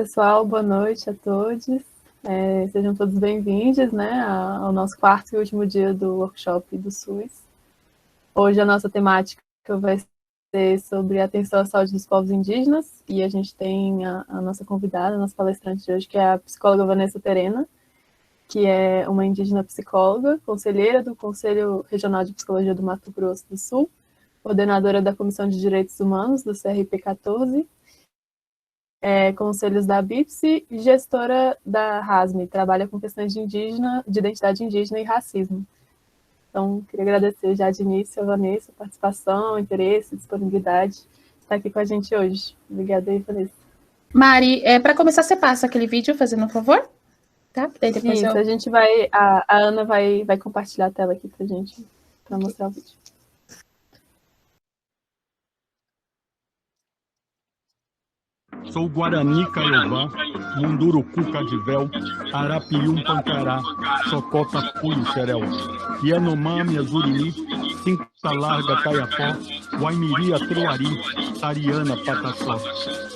pessoal, boa noite a todos. Sejam todos bem-vindos, né, ao nosso quarto e último dia do workshop do SUS. Hoje a nossa temática vai ser sobre a atenção à saúde dos povos indígenas, e a gente tem a nossa convidada, a nossa palestrante de hoje, que é a psicóloga Vanessa Terena, que é uma indígena psicóloga, conselheira do Conselho Regional de Psicologia do Mato Grosso do Sul, coordenadora da Comissão de Direitos Humanos do CRP 14, conselhos da BIPSI e gestora da RASME, trabalha com questões de identidade indígena e racismo. Então, queria agradecer já de início a Vanessa, a participação, interesse, disponibilidade de estar aqui com a gente hoje. Obrigada aí, Vanessa. Mari, para começar, você passa aquele vídeo, fazendo um favor? Tá? Daí depois Isso, a gente vai, a Ana vai compartilhar a tela aqui pra gente, para mostrar o vídeo. Sou Guarani Caiová, Munduruku Cadivel, Arapium Pancará, Chocota Puio Xerel, Yanomami Azurimi, Cinta Larga Caiapó, Waimiri Atruari, Tariana Pataxó,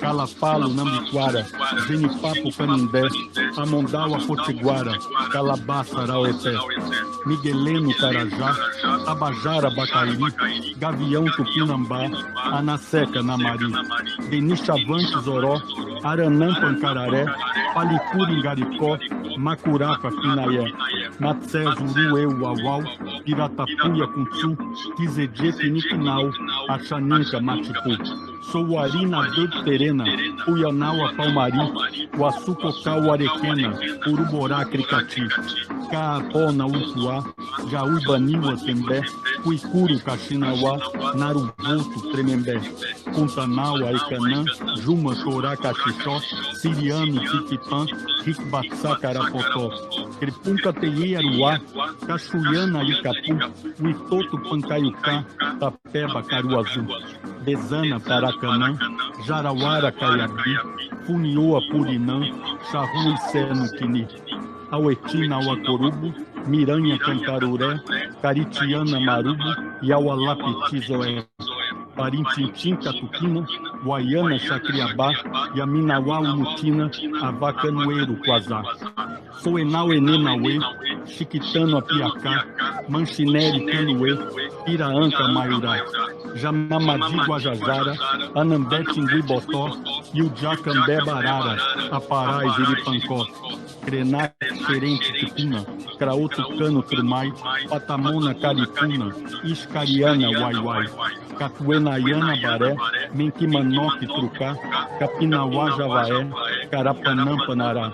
Calapalo Nambiquara, Genipapo Canindé, Amondaua Potiguara, Calabaça Arauepé, Migueleno Carajá, Tabajara Bacairi, Gavião Tupinambá, Anaseca Namari, Denichavante Zoró, Aranã Pancararé, Palicuri Garicó, Macuraca Quinaé, Matsé Zuru Uauau, Piratapuia Cuntu, Quizedê Piniquinau, Axaninca Matipu. Sou o Arina de Terena, Uianaua Palmari, Uaçucocau Arequena, Uruborá Cricati, Caapó Nautuá, Jaúbaniwa Tembé, Cuicuru Caxinauá, Naruvoto Tremembé, Puntanau Aicanã, Juma Chorá Caxixó, Siriano Tiquipã, Ricbatsá Carapotó, Cripunca Teie Aruá, Cachuiana Icapu, Uitoto Pancaiucá, Tapeba Caruazu, Bezana Paracanã, Jarauara Caiabi, Funioa Purinã, Charrua e Seno Quini, Auetina Auacorubo, Miranha Cantaruré, Caritiana Marubo e Aualapitizoé, Parintintim Catuquina, Guaiana Chacriabá, Yaminauá Umutina, Avacanoeiro Quazá. Soenau Enenauê, Chiquitano Apiacá, Manchinere Canuê, Piraanca Maiurá, Jamamadi Guajajara, Anambé Tinguibotó, Iujacambé Barara, Apará e Jiripancó, Krenak Xerente Tupina, Craotucano Trumai, Patamona Caripuna, Iscariana Uaiuai, Catuenaiana Baré, Menquimanoque Trucá, Capinauá Javaé, Carapanã Panará,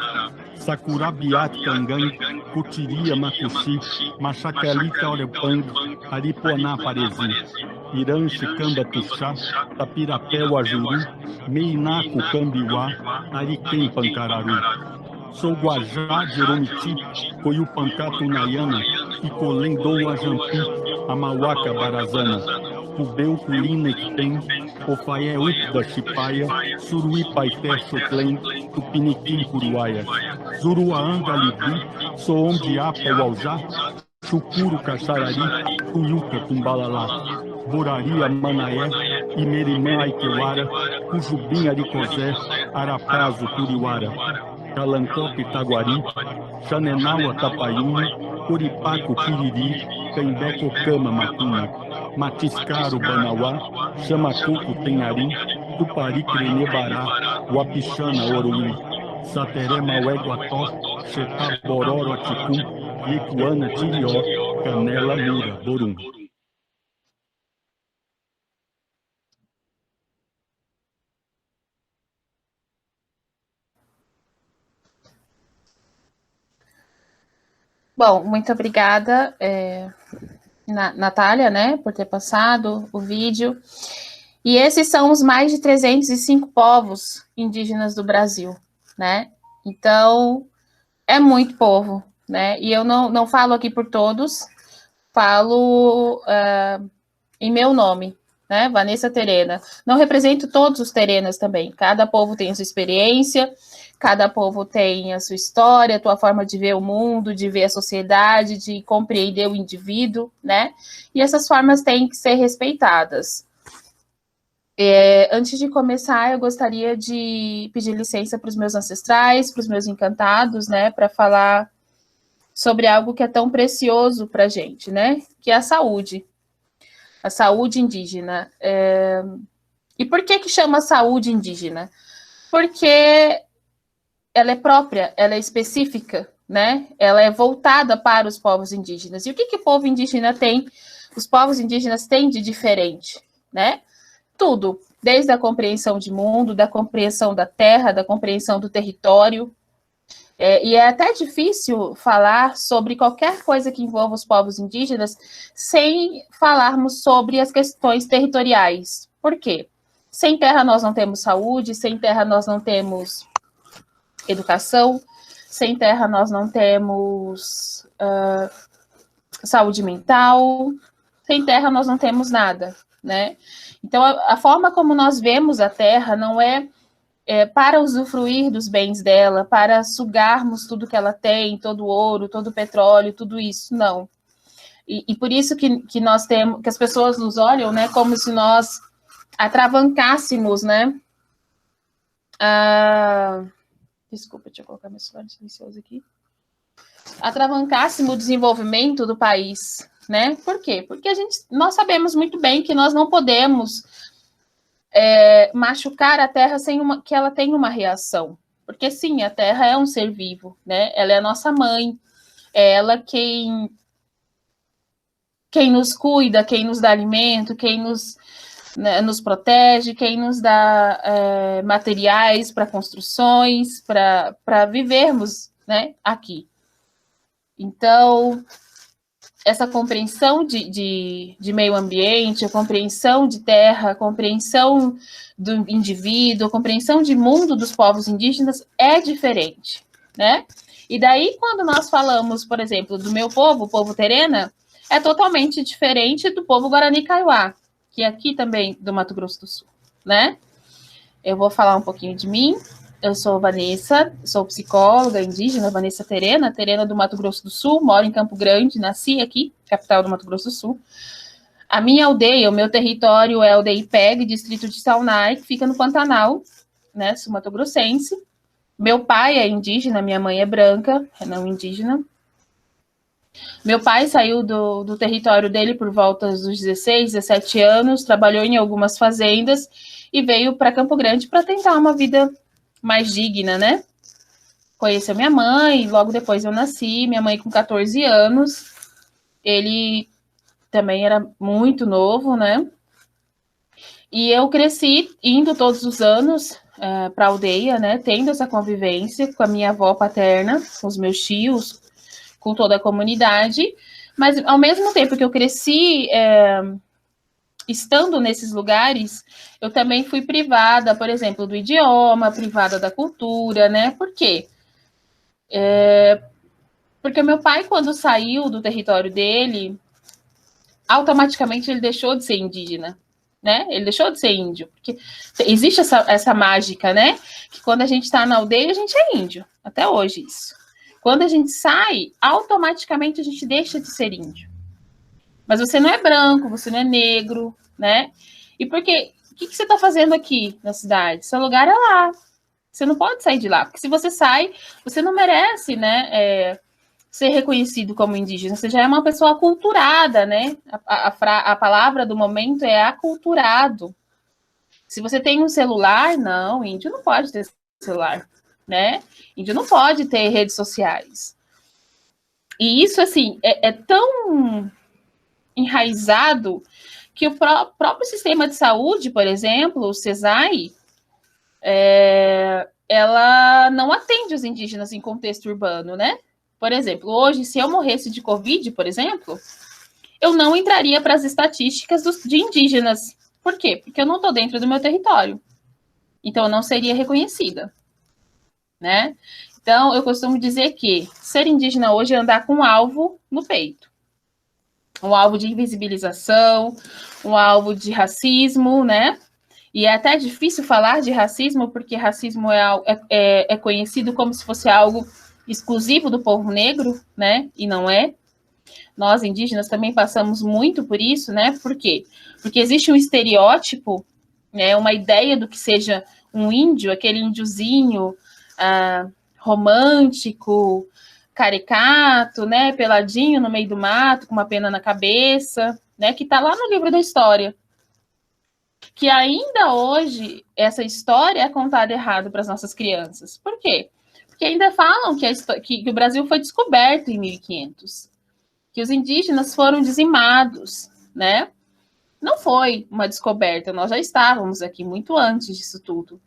Sakurabiat Cangangue, Cutiria Macuxi, Machacalita Orepang, Aripuaná Paresi, Irã Chicamba Tuxá, Tapirapé Uajuru, Meinaco Cambiuá, Ariquém Pancararu. Sou Guajá de Oromiti, Coiupancá Tunaiana, Icolendou Ajampi, Amauaca Barazana, Cubeu Culina Equipem, Ofaé Upda Chipaia, Suruí Paité Xotlém, Tupiniquim Curuaia, Zuruaanga Libi, Soom Diapa Uaujá, Chucuru Caxarari, Cuyuca Tumbalalá, Boraria Manaé, Imerimã Aiqueuara, Cujubim Aricozé, Arapazo Curiuara, Calancó Pitaguari, Xanenau Tapaiuna, Coripaco Piriri, Cambé Cocama Matuna, Matiscaro Banauá, Chamacuco Tenharim, Tupari Crenebará, Uapixana Oruí, Sateré Maué Guató, Xetá Bororo Ticum, Iecuana Tirió, Canela Mura Borum. Bom, muito obrigada, Natália, né, por ter passado o vídeo. E esses são os mais de 305 povos indígenas do Brasil, né? Então, é muito povo, né? E eu não falo aqui por todos, falo em meu nome, né? Vanessa Terena. Não represento todos os terenas também. Cada povo tem a sua experiência, cada povo tem a sua história, a sua forma de ver o mundo, de ver a sociedade, de compreender o indivíduo, né? E essas formas têm que ser respeitadas. Antes de começar, eu gostaria de pedir licença para os meus ancestrais, para os meus encantados, né, para falar sobre algo que é tão precioso para a gente, né, que é a saúde indígena. E por que chama saúde indígena? Porque ela é própria, ela é específica, né, ela é voltada para os povos indígenas. E o que o povo indígena tem, os povos indígenas têm de diferente, né? Tudo, desde a compreensão de mundo, da compreensão da terra, da compreensão do território. E é até difícil falar sobre qualquer coisa que envolva os povos indígenas sem falarmos sobre as questões territoriais. Por quê? Sem terra nós não temos saúde, sem terra nós não temos educação, sem terra nós não temos saúde mental, sem terra nós não temos nada, né? Então, a forma como nós vemos a terra não é para usufruir dos bens dela, para sugarmos tudo que ela tem, todo o ouro, todo o petróleo, tudo isso, não. E por isso que nós temos, que as pessoas nos olham, né, como se nós atravancássemos, né? Desculpa, deixa eu colocar meu celular silencioso aqui. Atravancássemos o desenvolvimento do país, né? Por quê? Porque nós sabemos muito bem que nós não podemos machucar a terra sem que ela tenha uma reação. Porque, sim, a terra é um ser vivo, né? Ela é a nossa mãe, é ela quem nos cuida, quem nos dá alimento, quem nos protege, quem nos dá materiais para construções, para vivermos, né, aqui. Então, essa compreensão de meio ambiente, a compreensão de terra, a compreensão do indivíduo, a compreensão de mundo dos povos indígenas é diferente, né? E daí, quando nós falamos, por exemplo, do meu povo, o povo Terena, é totalmente diferente do povo Guarani Kaiowá, que é aqui também do Mato Grosso do Sul, né? Eu vou falar um pouquinho de mim. Eu sou Vanessa, sou psicóloga indígena, Vanessa Terena do Mato Grosso do Sul, moro em Campo Grande, nasci aqui, capital do Mato Grosso do Sul. A minha aldeia, o meu território é a aldeia Ipeg, distrito de Saunai, que fica no Pantanal, né, sul mato-grossense. Meu pai é indígena, minha mãe é branca, é não indígena. Meu pai saiu do território dele por volta dos 16, 17 anos, trabalhou em algumas fazendas e veio para Campo Grande para tentar uma vida mais digna, né? Conheceu minha mãe, logo depois eu nasci, minha mãe com 14 anos, ele também era muito novo, né? E eu cresci indo todos os anos para a aldeia, né? Tendo essa convivência com a minha avó paterna, com os meus tios, com toda a comunidade, mas ao mesmo tempo que eu cresci estando nesses lugares, eu também fui privada, por exemplo, do idioma, privada da cultura, né? Por quê? Porque meu pai, quando saiu do território dele, automaticamente ele deixou de ser indígena, né? Ele deixou de ser índio, porque existe essa mágica, né? Que quando a gente está na aldeia, a gente é índio, até hoje isso. Quando a gente sai, automaticamente a gente deixa de ser índio. Mas você não é branco, você não é negro, né? E porque, o que você está fazendo aqui na cidade? Seu lugar é lá. Você não pode sair de lá, porque se você sai, você não merece, né, ser reconhecido como indígena. Você já é uma pessoa aculturada, né? A palavra do momento é aculturado. Se você tem um celular, não, índio não pode ter celular, né? Índio não pode ter redes sociais. E isso, assim, é tão enraizado que o próprio sistema de saúde, por exemplo, o CESAI, ela não atende os indígenas em contexto urbano, né? Por exemplo, hoje, se eu morresse de Covid, por exemplo, eu não entraria para as estatísticas de indígenas. Por quê? Porque eu não estou dentro do meu território. Então, eu não seria reconhecida, né? Então, eu costumo dizer que ser indígena hoje é andar com um alvo no peito. Um alvo de invisibilização, um alvo de racismo, né? E é até difícil falar de racismo, porque racismo é conhecido como se fosse algo exclusivo do povo negro, né? E não é. Nós, indígenas, também passamos muito por isso, né? Por quê? Porque existe um estereótipo né, uma ideia do que seja um índio, aquele índiozinho romântico, caricato, né, peladinho no meio do mato, com uma pena na cabeça, né, que está lá no livro da história. Que ainda hoje essa história é contada errado para as nossas crianças. Por quê? Porque ainda falam que o Brasil foi descoberto em 1500, que os indígenas foram dizimados, né? Não foi uma descoberta, nós já estávamos aqui muito antes disso tudo.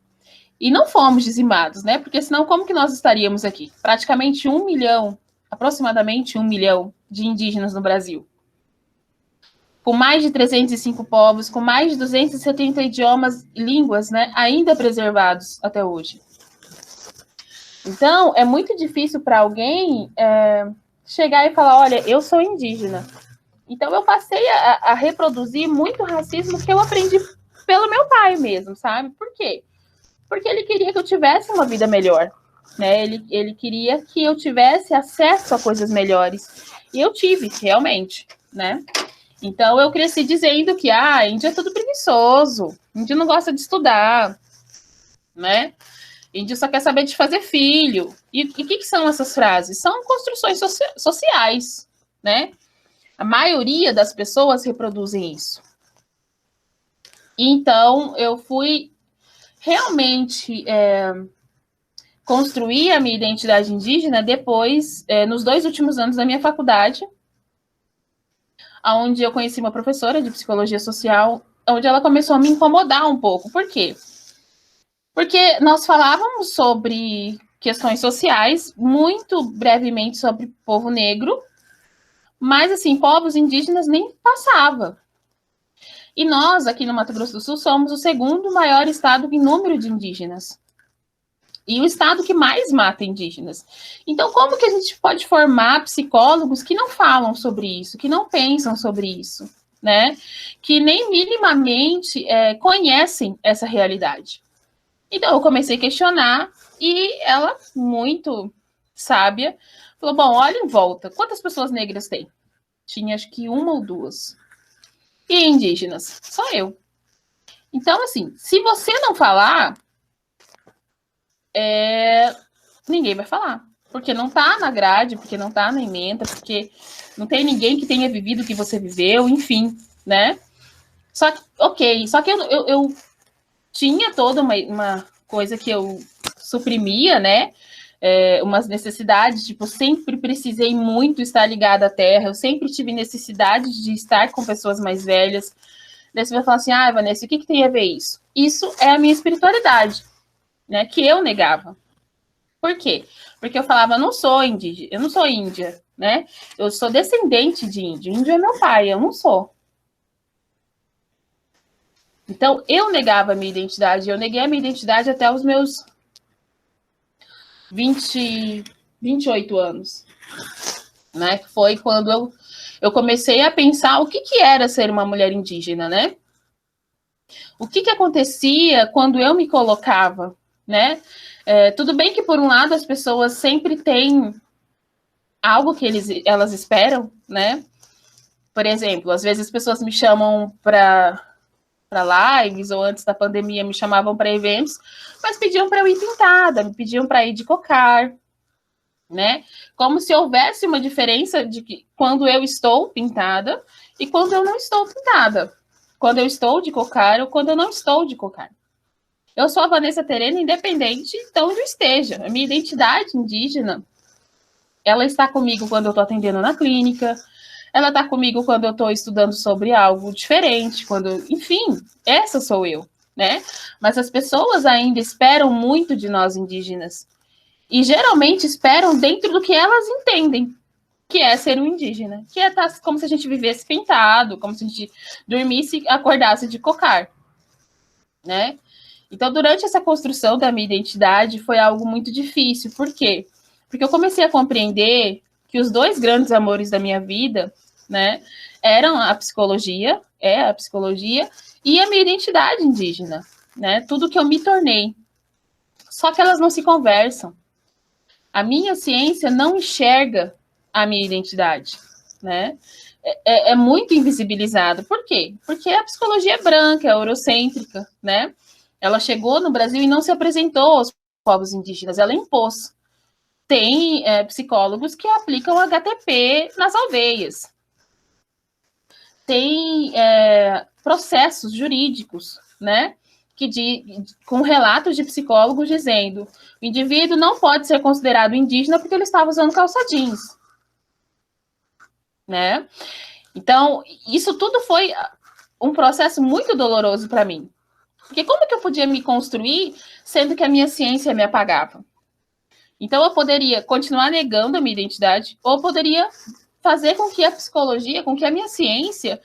E não fomos dizimados, né? Porque senão como que nós estaríamos aqui? Praticamente 1 milhão, aproximadamente 1 milhão de indígenas no Brasil. Com mais de 305 povos, com mais de 270 idiomas e línguas, né, ainda preservados até hoje. Então, é muito difícil para alguém chegar e falar, olha, eu sou indígena. Então, eu passei a reproduzir muito racismo que eu aprendi pelo meu pai mesmo, sabe? Por quê? Porque ele queria que eu tivesse uma vida melhor, né? Ele queria que eu tivesse acesso a coisas melhores. E eu tive, realmente, né? Então, eu cresci dizendo que, índio é tudo preguiçoso, índio não gosta de estudar, né? Índio só quer saber de fazer filho. E o que são essas frases? São construções sociais, né? A maioria das pessoas reproduzem isso. Então, eu fui realmente construir a minha identidade indígena depois, nos 2 últimos anos da minha faculdade, onde eu conheci uma professora de psicologia social, onde ela começou a me incomodar um pouco. Por quê? Porque nós falávamos sobre questões sociais, muito brevemente sobre povo negro, mas, assim, povos indígenas nem passava. E nós, aqui no Mato Grosso do Sul, somos o 2º maior estado em número de indígenas. E o estado que mais mata indígenas. Então, como que a gente pode formar psicólogos que não falam sobre isso, que não pensam sobre isso, né? Que nem minimamente conhecem essa realidade. Então, eu comecei a questionar e ela, muito sábia, falou, bom, olha em volta, quantas pessoas negras tem? Tinha, acho que 1 ou 2. E indígenas? Só eu. Então, assim, se você não falar, ninguém vai falar. Porque não tá na grade, porque não tá na ementa, porque não tem ninguém que tenha vivido o que você viveu, enfim, né? Só que eu tinha toda uma coisa que eu suprimia, né? Umas necessidades, tipo, eu sempre precisei muito estar ligada à terra, eu sempre tive necessidade de estar com pessoas mais velhas. Daí você vai falar assim, Vanessa, o que tem a ver isso? Isso é a minha espiritualidade, né? Que eu negava. Por quê? Porque eu falava, eu não sou indígena, eu não sou índia, né? Eu sou descendente de índio. Índio é meu pai, eu não sou. Então, eu negava a minha identidade. Eu neguei a minha identidade até os meus 28 anos. Né? Foi quando eu comecei a pensar o que era ser uma mulher indígena, né? O que acontecia quando eu me colocava, né? Tudo bem que, por um lado, as pessoas sempre têm algo que elas esperam, né? Por exemplo, às vezes as pessoas me chamam para lives, ou antes da pandemia me chamavam para eventos, mas pediam para eu ir pintada, me pediam para ir de cocar, né? Como se houvesse uma diferença de que quando eu estou pintada e quando eu não estou pintada. Quando eu estou de cocar ou quando eu não estou de cocar. Eu sou a Vanessa Terena, independente de onde eu esteja. A minha identidade indígena, ela está comigo quando eu estou atendendo na clínica, ela está comigo quando eu estou estudando sobre algo diferente, enfim, essa sou eu, né? Mas as pessoas ainda esperam muito de nós indígenas. E geralmente esperam dentro do que elas entendem, que é ser um indígena. Que é como se a gente vivesse pintado, como se a gente dormisse e acordasse de cocar, né? Então, durante essa construção da minha identidade, foi algo muito difícil. Por quê? Porque eu comecei a compreender que os 2 grandes amores da minha vida, né, eram a psicologia e a minha identidade indígena, né? Tudo que eu me tornei. Só que elas não se conversam. A minha ciência não enxerga a minha identidade, né? é muito invisibilizado. Por quê? Porque a psicologia é branca, é eurocêntrica, né? Ela chegou no Brasil e não se apresentou aos povos indígenas, ela impôs. Tem psicólogos que aplicam HTP nas aldeias. Tem processos jurídicos, né? Com relatos de psicólogos dizendo o indivíduo não pode ser considerado indígena porque ele estava usando calça jeans, né? Então, isso tudo foi um processo muito doloroso para mim. Porque como que eu podia me construir sendo que a minha ciência me apagava? Então, eu poderia continuar negando a minha identidade, ou eu poderia fazer com que a psicologia, com que a minha ciência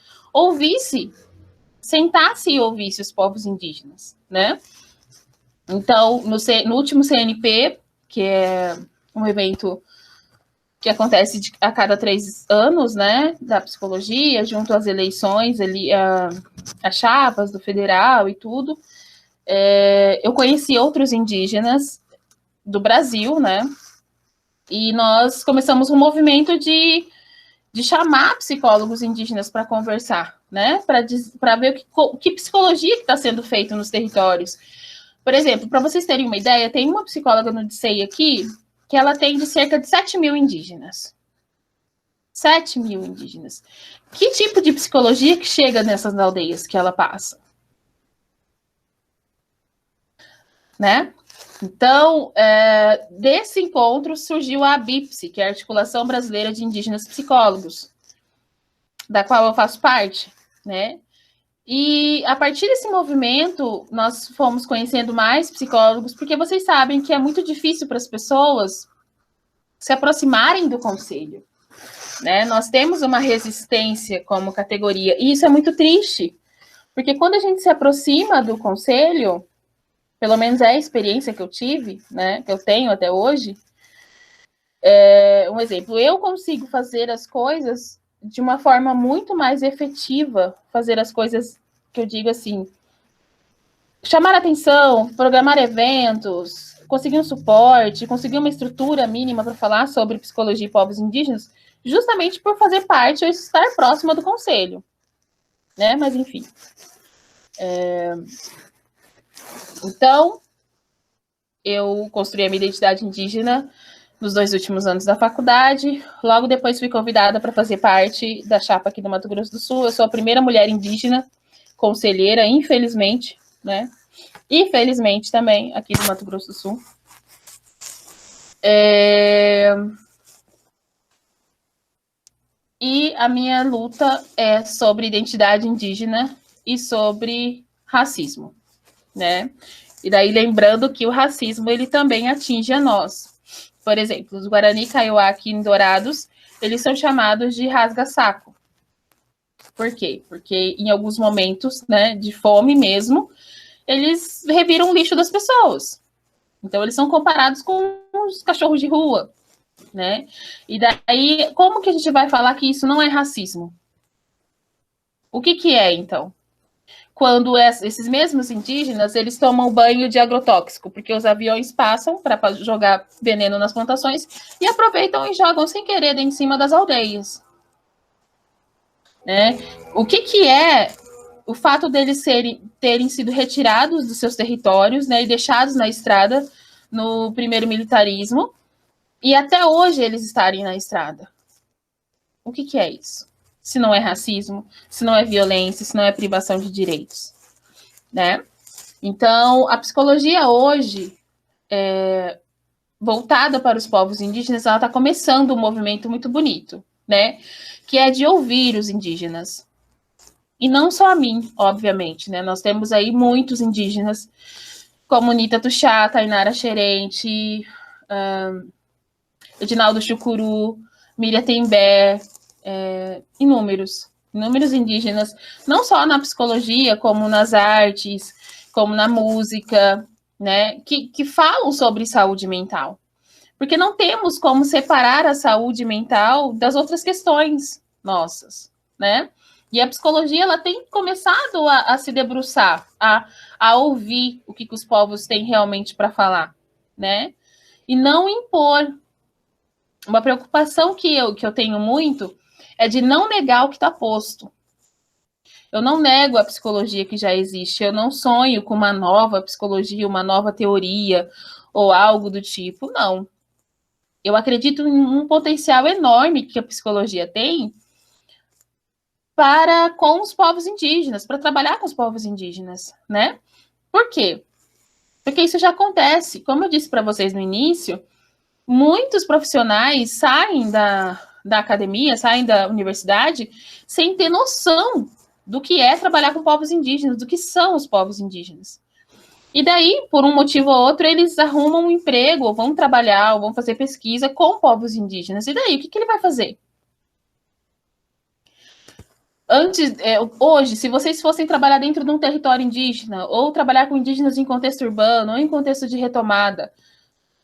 sentasse e ouvisse os povos indígenas, né? Então, no último CNP, que é um evento que acontece a cada 3 anos, né, da psicologia, junto às eleições, ali, as chapas do federal e tudo, eu conheci outros indígenas do Brasil, né, e nós começamos um movimento de chamar psicólogos indígenas para conversar, né, para ver que psicologia que está sendo feita nos territórios. Por exemplo, para vocês terem uma ideia, tem uma psicóloga no DICEI aqui, que ela atende cerca de 7 mil indígenas. 7 mil indígenas. Que tipo de psicologia que chega nessas aldeias que ela passa? Né? Então, desse encontro surgiu a ABIPSI, que é a Articulação Brasileira de Indígenas Psicólogos, da qual eu faço parte, né? E a partir desse movimento, nós fomos conhecendo mais psicólogos, porque vocês sabem que é muito difícil para as pessoas se aproximarem do conselho, né? Nós temos uma resistência como categoria, e isso é muito triste, porque quando a gente se aproxima do conselho, pelo menos é a experiência que eu tive, né, que eu tenho até hoje, um exemplo, eu consigo fazer as coisas de uma forma muito mais efetiva, fazer as coisas que eu digo assim, chamar atenção, programar eventos, conseguir um suporte, conseguir uma estrutura mínima para falar sobre psicologia e povos indígenas, justamente por fazer parte ou estar próxima do conselho, né? Mas enfim. Então, eu construí a minha identidade indígena nos 2 últimos anos da faculdade. Logo depois fui convidada para fazer parte da chapa aqui do Mato Grosso do Sul. Eu sou a primeira mulher indígena conselheira, infelizmente, né? E felizmente também aqui do Mato Grosso do Sul. E a minha luta é sobre identidade indígena e sobre racismo, né? E daí lembrando que o racismo ele também atinge a nós. Por exemplo, os Guarani Kaiowá aqui em Dourados, eles são chamados de rasga-saco. Por quê? Porque em alguns momentos, né, de fome mesmo, eles reviram o lixo das pessoas. Então, eles são comparados com os cachorros de rua, né? E daí, como que a gente vai falar que isso não é racismo? O que é, então? Quando esses mesmos indígenas, eles tomam banho de agrotóxico, porque os aviões passam para jogar veneno nas plantações e aproveitam e jogam sem querer em cima das aldeias. Né? O que é o fato deles terem sido retirados dos seus territórios, né, e deixados na estrada no primeiro militarismo, e até hoje eles estarem na estrada? O que é isso? Se não é racismo, se não é violência, se não é privação de direitos, né? Então, a psicologia hoje, voltada para os povos indígenas, ela está começando um movimento muito bonito, né? Que é de ouvir os indígenas. E não só a mim, obviamente, né? Nós temos aí muitos indígenas, como Nita Tuxá, Tainara Xerente, Edinaldo Chucuru, Miriam Tembé, inúmeros indígenas, não só na psicologia, como nas artes, como na música, né, que falam sobre saúde mental. Porque não temos como separar a saúde mental das outras questões nossas, né? E a psicologia, ela tem começado a se debruçar, a ouvir o que os povos têm realmente para falar, né? E não impor. Uma preocupação que eu tenho muito é de não negar o que está posto. Eu não nego a psicologia que já existe, eu não sonho com uma nova psicologia, uma nova teoria ou algo do tipo, não. Eu acredito em um potencial enorme que a psicologia tem para com os povos indígenas, para trabalhar com os povos indígenas, né? Por quê? Porque isso já acontece. Como eu disse para vocês no início, muitos profissionais saem da academia, saem da universidade, sem ter noção do que é trabalhar com povos indígenas, do que são os povos indígenas. E daí, por um motivo ou outro, eles arrumam um emprego, ou vão trabalhar, ou vão fazer pesquisa com povos indígenas. E daí, o que ele vai fazer? Hoje, se vocês fossem trabalhar dentro de um território indígena, ou trabalhar com indígenas em contexto urbano, ou em contexto de retomada,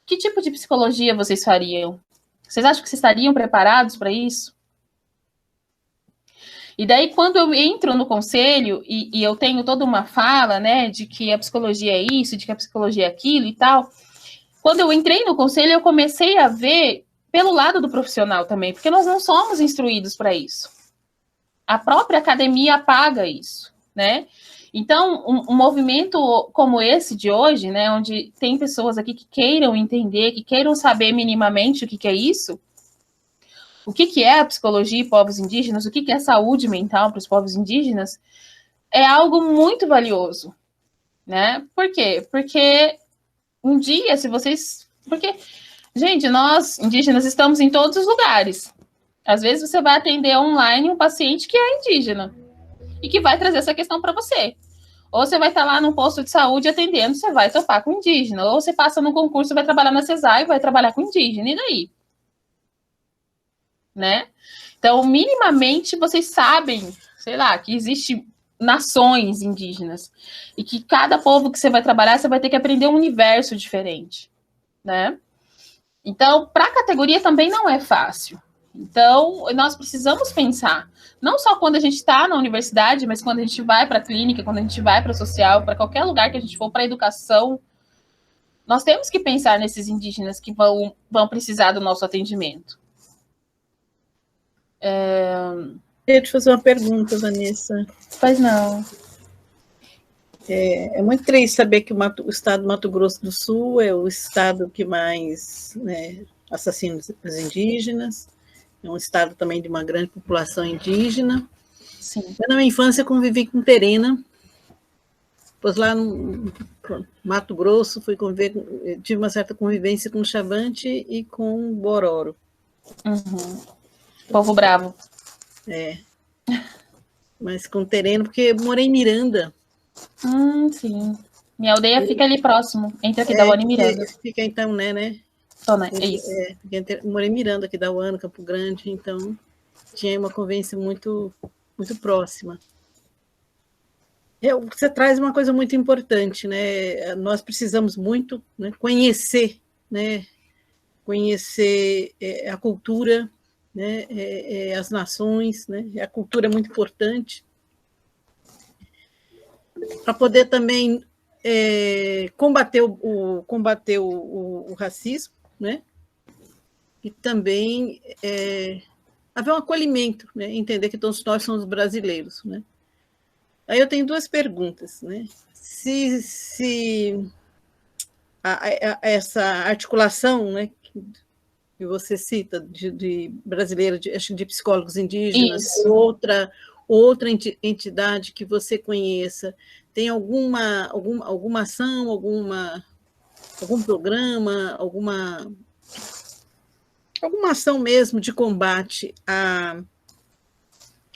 que tipo de psicologia vocês fariam? Vocês acham que vocês estariam preparados para isso? E daí, quando eu entro no conselho e eu tenho toda uma fala, né, de que a psicologia é isso, de que a psicologia é aquilo e tal, quando eu entrei no conselho, eu comecei a ver pelo lado do profissional também, porque nós não somos instruídos para isso. A própria academia apaga isso, né? Então, um movimento como esse de hoje, né, onde tem pessoas aqui que queiram entender, que queiram saber minimamente o que é isso, o que é a psicologia e povos indígenas, o que é saúde mental para os povos indígenas, é algo muito valioso, né? Por quê? Porque um dia, se vocês... Porque, gente, nós, indígenas, estamos em todos os lugares. Às vezes você vai atender online um paciente que é indígena e que vai trazer essa questão para você. Ou você vai estar lá num posto de saúde atendendo, você vai topar com indígena. Ou você passa num concurso, vai trabalhar na CESAI e vai trabalhar com indígena. E daí? Né? Então, minimamente, vocês sabem, sei lá, que existem nações indígenas e que cada povo que você vai trabalhar, você vai ter que aprender um universo diferente, né? Então, para a categoria também não é fácil. Então, nós precisamos pensar, não só quando a gente está na universidade, mas quando a gente vai para a clínica, quando a gente vai para a social, para qualquer lugar que a gente for, para a educação, nós temos que pensar nesses indígenas que vão precisar do nosso atendimento. Eu queria te fazer uma pergunta, Vanessa. Pois não. É muito triste saber que o estado do Mato Grosso do Sul é o estado que mais, né, assassina os indígenas, é um estado também de uma grande população indígena. Sim. Eu, na minha infância, convivi com Terena, pois lá no Mato Grosso tive uma certa convivência com Chavante e com Bororo. Uhum. Povo bravo. É. Mas com Terena, porque eu morei em Miranda. Sim. Minha aldeia fica ali próximo, entre aqui da Uana e Miranda. Fica então, né? Né? É isso. Morei em Miranda, aqui da Uana, Campo Grande, então tinha uma convivência muito, muito próxima. Você traz uma coisa muito importante, né? Nós precisamos muito, né, conhecer a cultura, né, as nações, né? A cultura é muito importante para poder também combater o racismo, né? E também haver um acolhimento, né? Entender que todos nós somos brasileiros, né? Aí eu tenho duas perguntas, né? Se essa articulação, né, que você cita de brasileira, de psicólogos indígenas, outra entidade que você conheça, tem alguma ação, algum programa, alguma ação mesmo de combate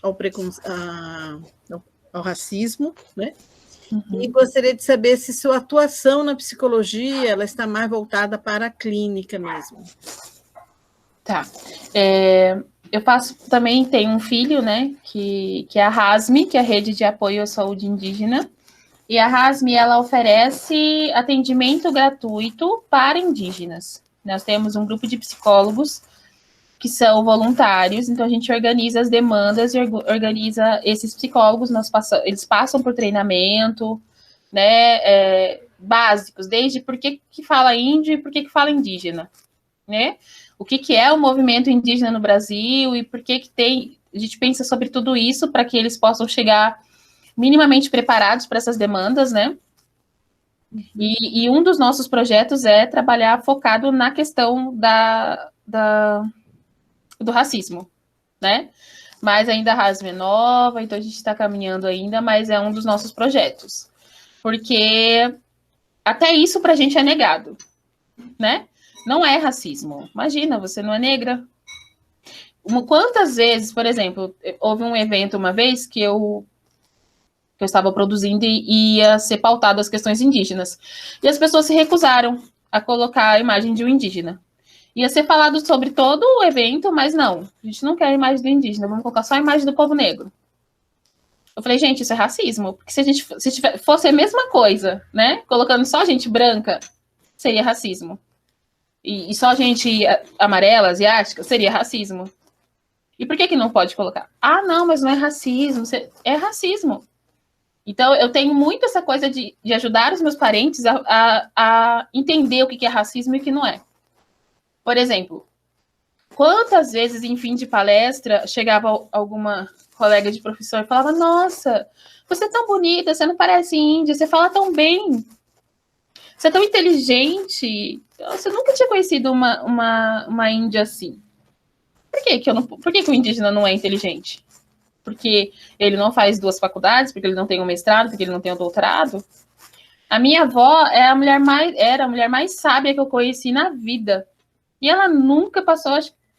ao racismo, né? Uhum. E gostaria de saber se sua atuação na psicologia ela está mais voltada para a clínica mesmo. Tá. Eu também tenho um filho, né, que é a RASME, que é a Rede de Apoio à Saúde Indígena, e a RASME, ela oferece atendimento gratuito para indígenas. Nós temos um grupo de psicólogos que são voluntários, então a gente organiza as demandas e organiza esses psicólogos, eles passam por treinamento, né, básicos, desde por que fala índio e por que fala indígena, né? O que é o movimento indígena no Brasil e por que tem... A gente pensa sobre tudo isso para que eles possam chegar minimamente preparados para essas demandas, né? E um dos nossos projetos é trabalhar focado na questão do racismo, né? Mas ainda a Rasme é nova, então a gente está caminhando ainda, mas é um dos nossos projetos. Porque até isso para a gente é negado, né? Não é racismo. Imagina, você não é negra. Quantas vezes, por exemplo, houve um evento uma vez que eu estava produzindo e ia ser pautado as questões indígenas. E as pessoas se recusaram a colocar a imagem de um indígena. Ia ser falado sobre todo o evento, mas não, a gente não quer a imagem do indígena, vamos colocar só a imagem do povo negro. Eu falei, gente, isso é racismo, porque se fosse a mesma coisa, né, colocando só gente branca, seria racismo. E só gente amarela, asiática, seria racismo. E por que não pode colocar? Ah, não, mas não é racismo. É racismo. Então, eu tenho muito essa coisa de ajudar os meus parentes a entender o que é racismo e o que não é. Por exemplo, quantas vezes em fim de palestra chegava alguma colega de professor e falava, nossa, você é tão bonita, você não parece índia, você fala tão bem, você é tão inteligente, você nunca tinha conhecido uma índia assim. Por que o indígena não é inteligente? Porque ele não faz 2 faculdades, porque ele não tem um mestrado, porque ele não tem um doutorado? A minha avó era a mulher mais sábia que eu conheci na vida. E ela nunca passou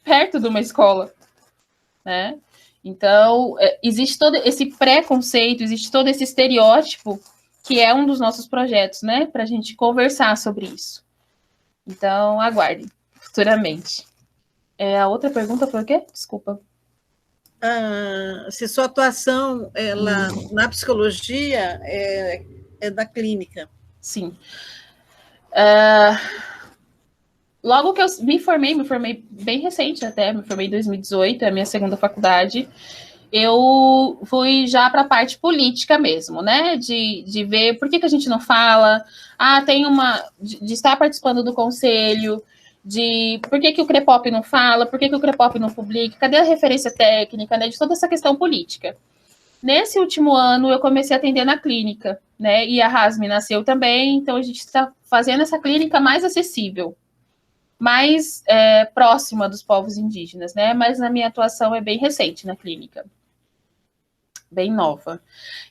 perto de uma escola, né? Então, existe todo esse preconceito, existe todo esse estereótipo, que é um dos nossos projetos, né? Para a gente conversar sobre isso. Então, aguardem, futuramente. A outra pergunta foi o quê? Desculpa. Se sua atuação na psicologia é da clínica. Sim. Logo que eu me formei bem recente até, me formei em 2018, é a minha segunda faculdade, eu fui já para a parte política mesmo, né, de ver por que a gente não fala, tem de estar participando do conselho, de por que o CREPOP não fala, por que o CREPOP não publica, cadê a referência técnica, né, de toda essa questão política. Nesse último ano, eu comecei a atender na clínica, né, e a Rasme nasceu também, então a gente está fazendo essa clínica mais acessível, mais próxima dos povos indígenas, né? Mas na minha atuação é bem recente na clínica. Bem nova.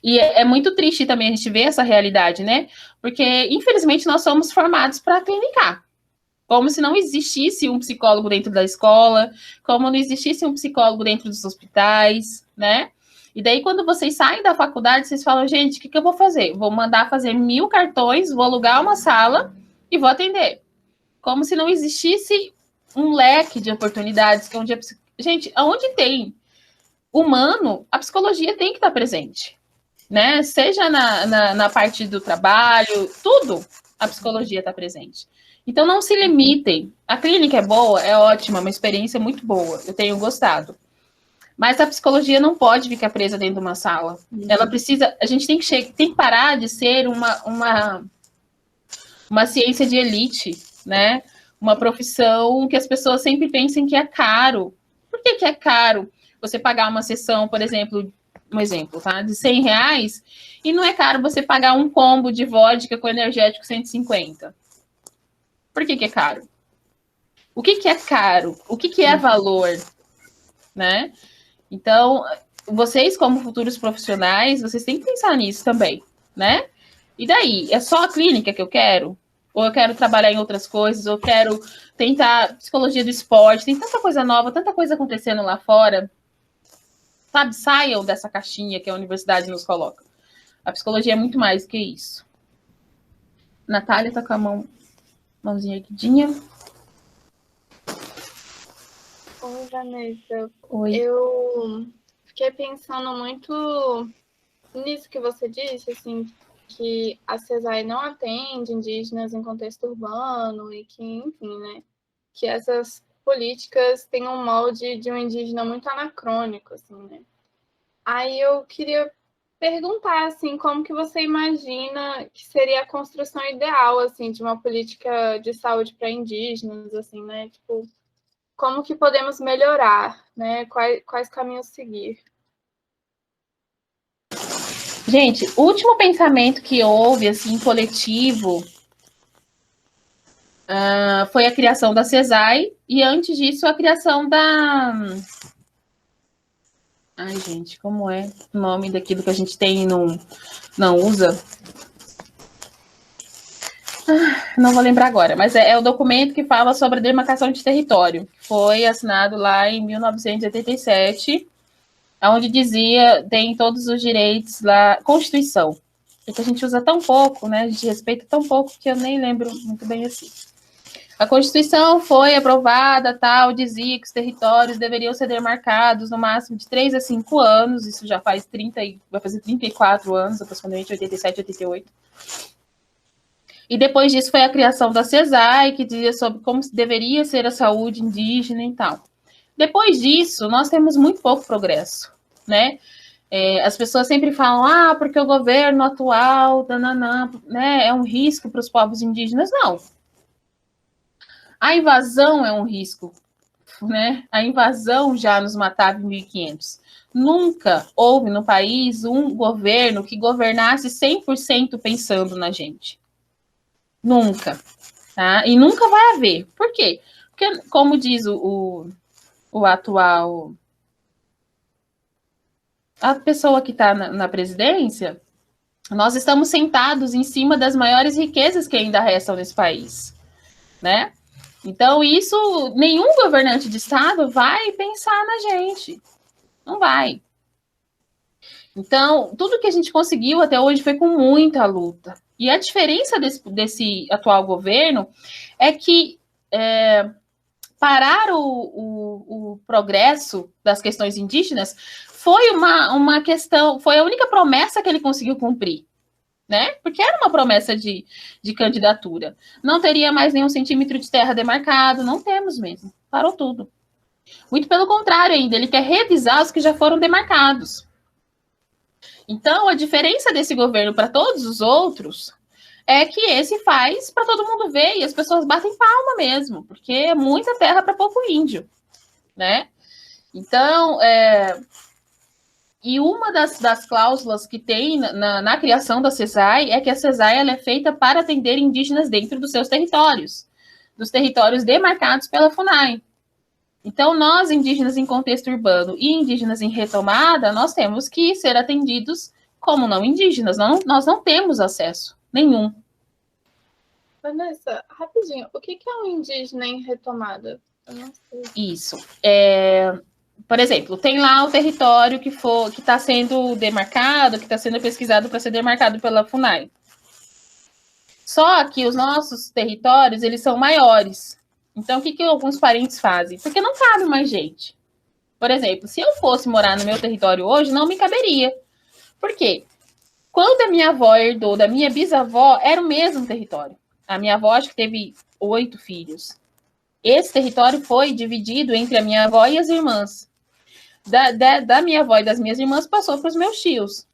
E é muito triste também a gente ver essa realidade, né? Porque, infelizmente, nós somos formados para clinicar. Como se não existisse um psicólogo dentro da escola, como não existisse um psicólogo dentro dos hospitais, né? E daí, quando vocês saem da faculdade, vocês falam, gente, o que eu vou fazer? Vou mandar fazer 1000 cartões, vou alugar uma sala e vou atender. Como se não existisse um leque de oportunidades que onde gente, aonde tem humano, a psicologia tem que estar presente, né? Seja na parte do trabalho, tudo, a psicologia está presente. Então, não se limitem. A clínica é boa, é ótima, uma experiência muito boa, eu tenho gostado. Mas a psicologia não pode ficar presa dentro de uma sala. Ela precisa, a gente tem que parar de ser uma ciência de elite, né? Uma profissão que as pessoas sempre pensem que é caro. Por que é caro você pagar uma sessão, por exemplo, tá? De R$100, e não é caro você pagar um combo de vodka com energético 150? Por que é caro? O que é caro? O que é valor? Né? Então, vocês, como futuros profissionais, vocês têm que pensar nisso também, né? E daí? É só a clínica que eu quero? Ou eu quero trabalhar em outras coisas, ou eu quero tentar psicologia do esporte, tem tanta coisa nova, tanta coisa acontecendo lá fora, sabe? Saiam dessa caixinha que a universidade nos coloca. A psicologia é muito mais do que isso. Natália tá com a mãozinha erguidinha. Oi, Vanessa. Oi. Eu fiquei pensando muito nisso que você disse, assim, que a CESAI não atende indígenas em contexto urbano e que, enfim, né, que essas políticas têm um molde de um indígena muito anacrônico, assim, né. Aí eu queria perguntar, assim, como que você imagina que seria a construção ideal, assim, de uma política de saúde para indígenas, assim, né? Tipo, como que podemos melhorar, né? Quais caminhos seguir? Gente, o último pensamento que houve, assim, coletivo, foi a criação da CESAI, e antes disso, a criação da... Ai, gente, como é o nome daquilo que a gente tem e não usa? Não vou lembrar agora, mas é o documento que fala sobre a demarcação de território, que foi assinado lá em 1987, onde dizia, tem todos os direitos lá, Constituição, porque a gente usa tão pouco, né, a gente respeita tão pouco, que eu nem lembro muito bem assim. A Constituição foi aprovada, tal, dizia que os territórios deveriam ser demarcados no máximo de 3 a 5 anos, isso já faz vai fazer 34 anos, aproximadamente 87, 88. E depois disso foi a criação da CESAI, que dizia sobre como deveria ser a saúde indígena e tal. Depois disso, nós temos muito pouco progresso, né? As pessoas sempre falam, porque o governo atual, né, é um risco para os povos indígenas. Não. A invasão é um risco, né? A invasão já nos matava em 1500. Nunca houve no país um governo que governasse 100% pensando na gente. Nunca. Tá? E nunca vai haver. Por quê? Porque, como diz o atual... A pessoa que está na presidência, nós estamos sentados em cima das maiores riquezas que ainda restam nesse país, né? Então, isso, nenhum governante de Estado vai pensar na gente. Não vai. Então, tudo que a gente conseguiu até hoje foi com muita luta. E a diferença desse atual governo é que parar o progresso das questões indígenas foi uma questão, foi a única promessa que ele conseguiu cumprir, né? Porque era uma promessa de candidatura. Não teria mais nenhum centímetro de terra demarcado, não temos mesmo. Parou tudo. Muito pelo contrário ainda, ele quer revisar os que já foram demarcados. Então, a diferença desse governo para todos os outros é que esse faz para todo mundo ver e as pessoas batem palma mesmo, porque é muita terra para pouco índio, né? Então, e uma das cláusulas que tem na criação da CESAI é que a CESAI ela é feita para atender indígenas dentro dos seus territórios, dos territórios demarcados pela FUNAI. Então, nós, indígenas em contexto urbano e indígenas em retomada, nós temos que ser atendidos como não indígenas. Nós não temos acesso nenhum. Vanessa, rapidinho, o que é um indígena em retomada? Eu não sei. Isso. Por exemplo, tem lá o território que está sendo demarcado, que está sendo pesquisado para ser demarcado pela FUNAI. Só que os nossos territórios, eles são maiores. Então, o que alguns parentes fazem? Porque não cabe mais gente. Por exemplo, se eu fosse morar no meu território hoje, não me caberia. Por quê? Quando a minha avó herdou da minha bisavó, era o mesmo território. A minha avó, acho que teve 8 filhos. Esse território foi dividido entre a minha avó e as irmãs. Da minha avó e das minhas irmãs, passou para os meus tios.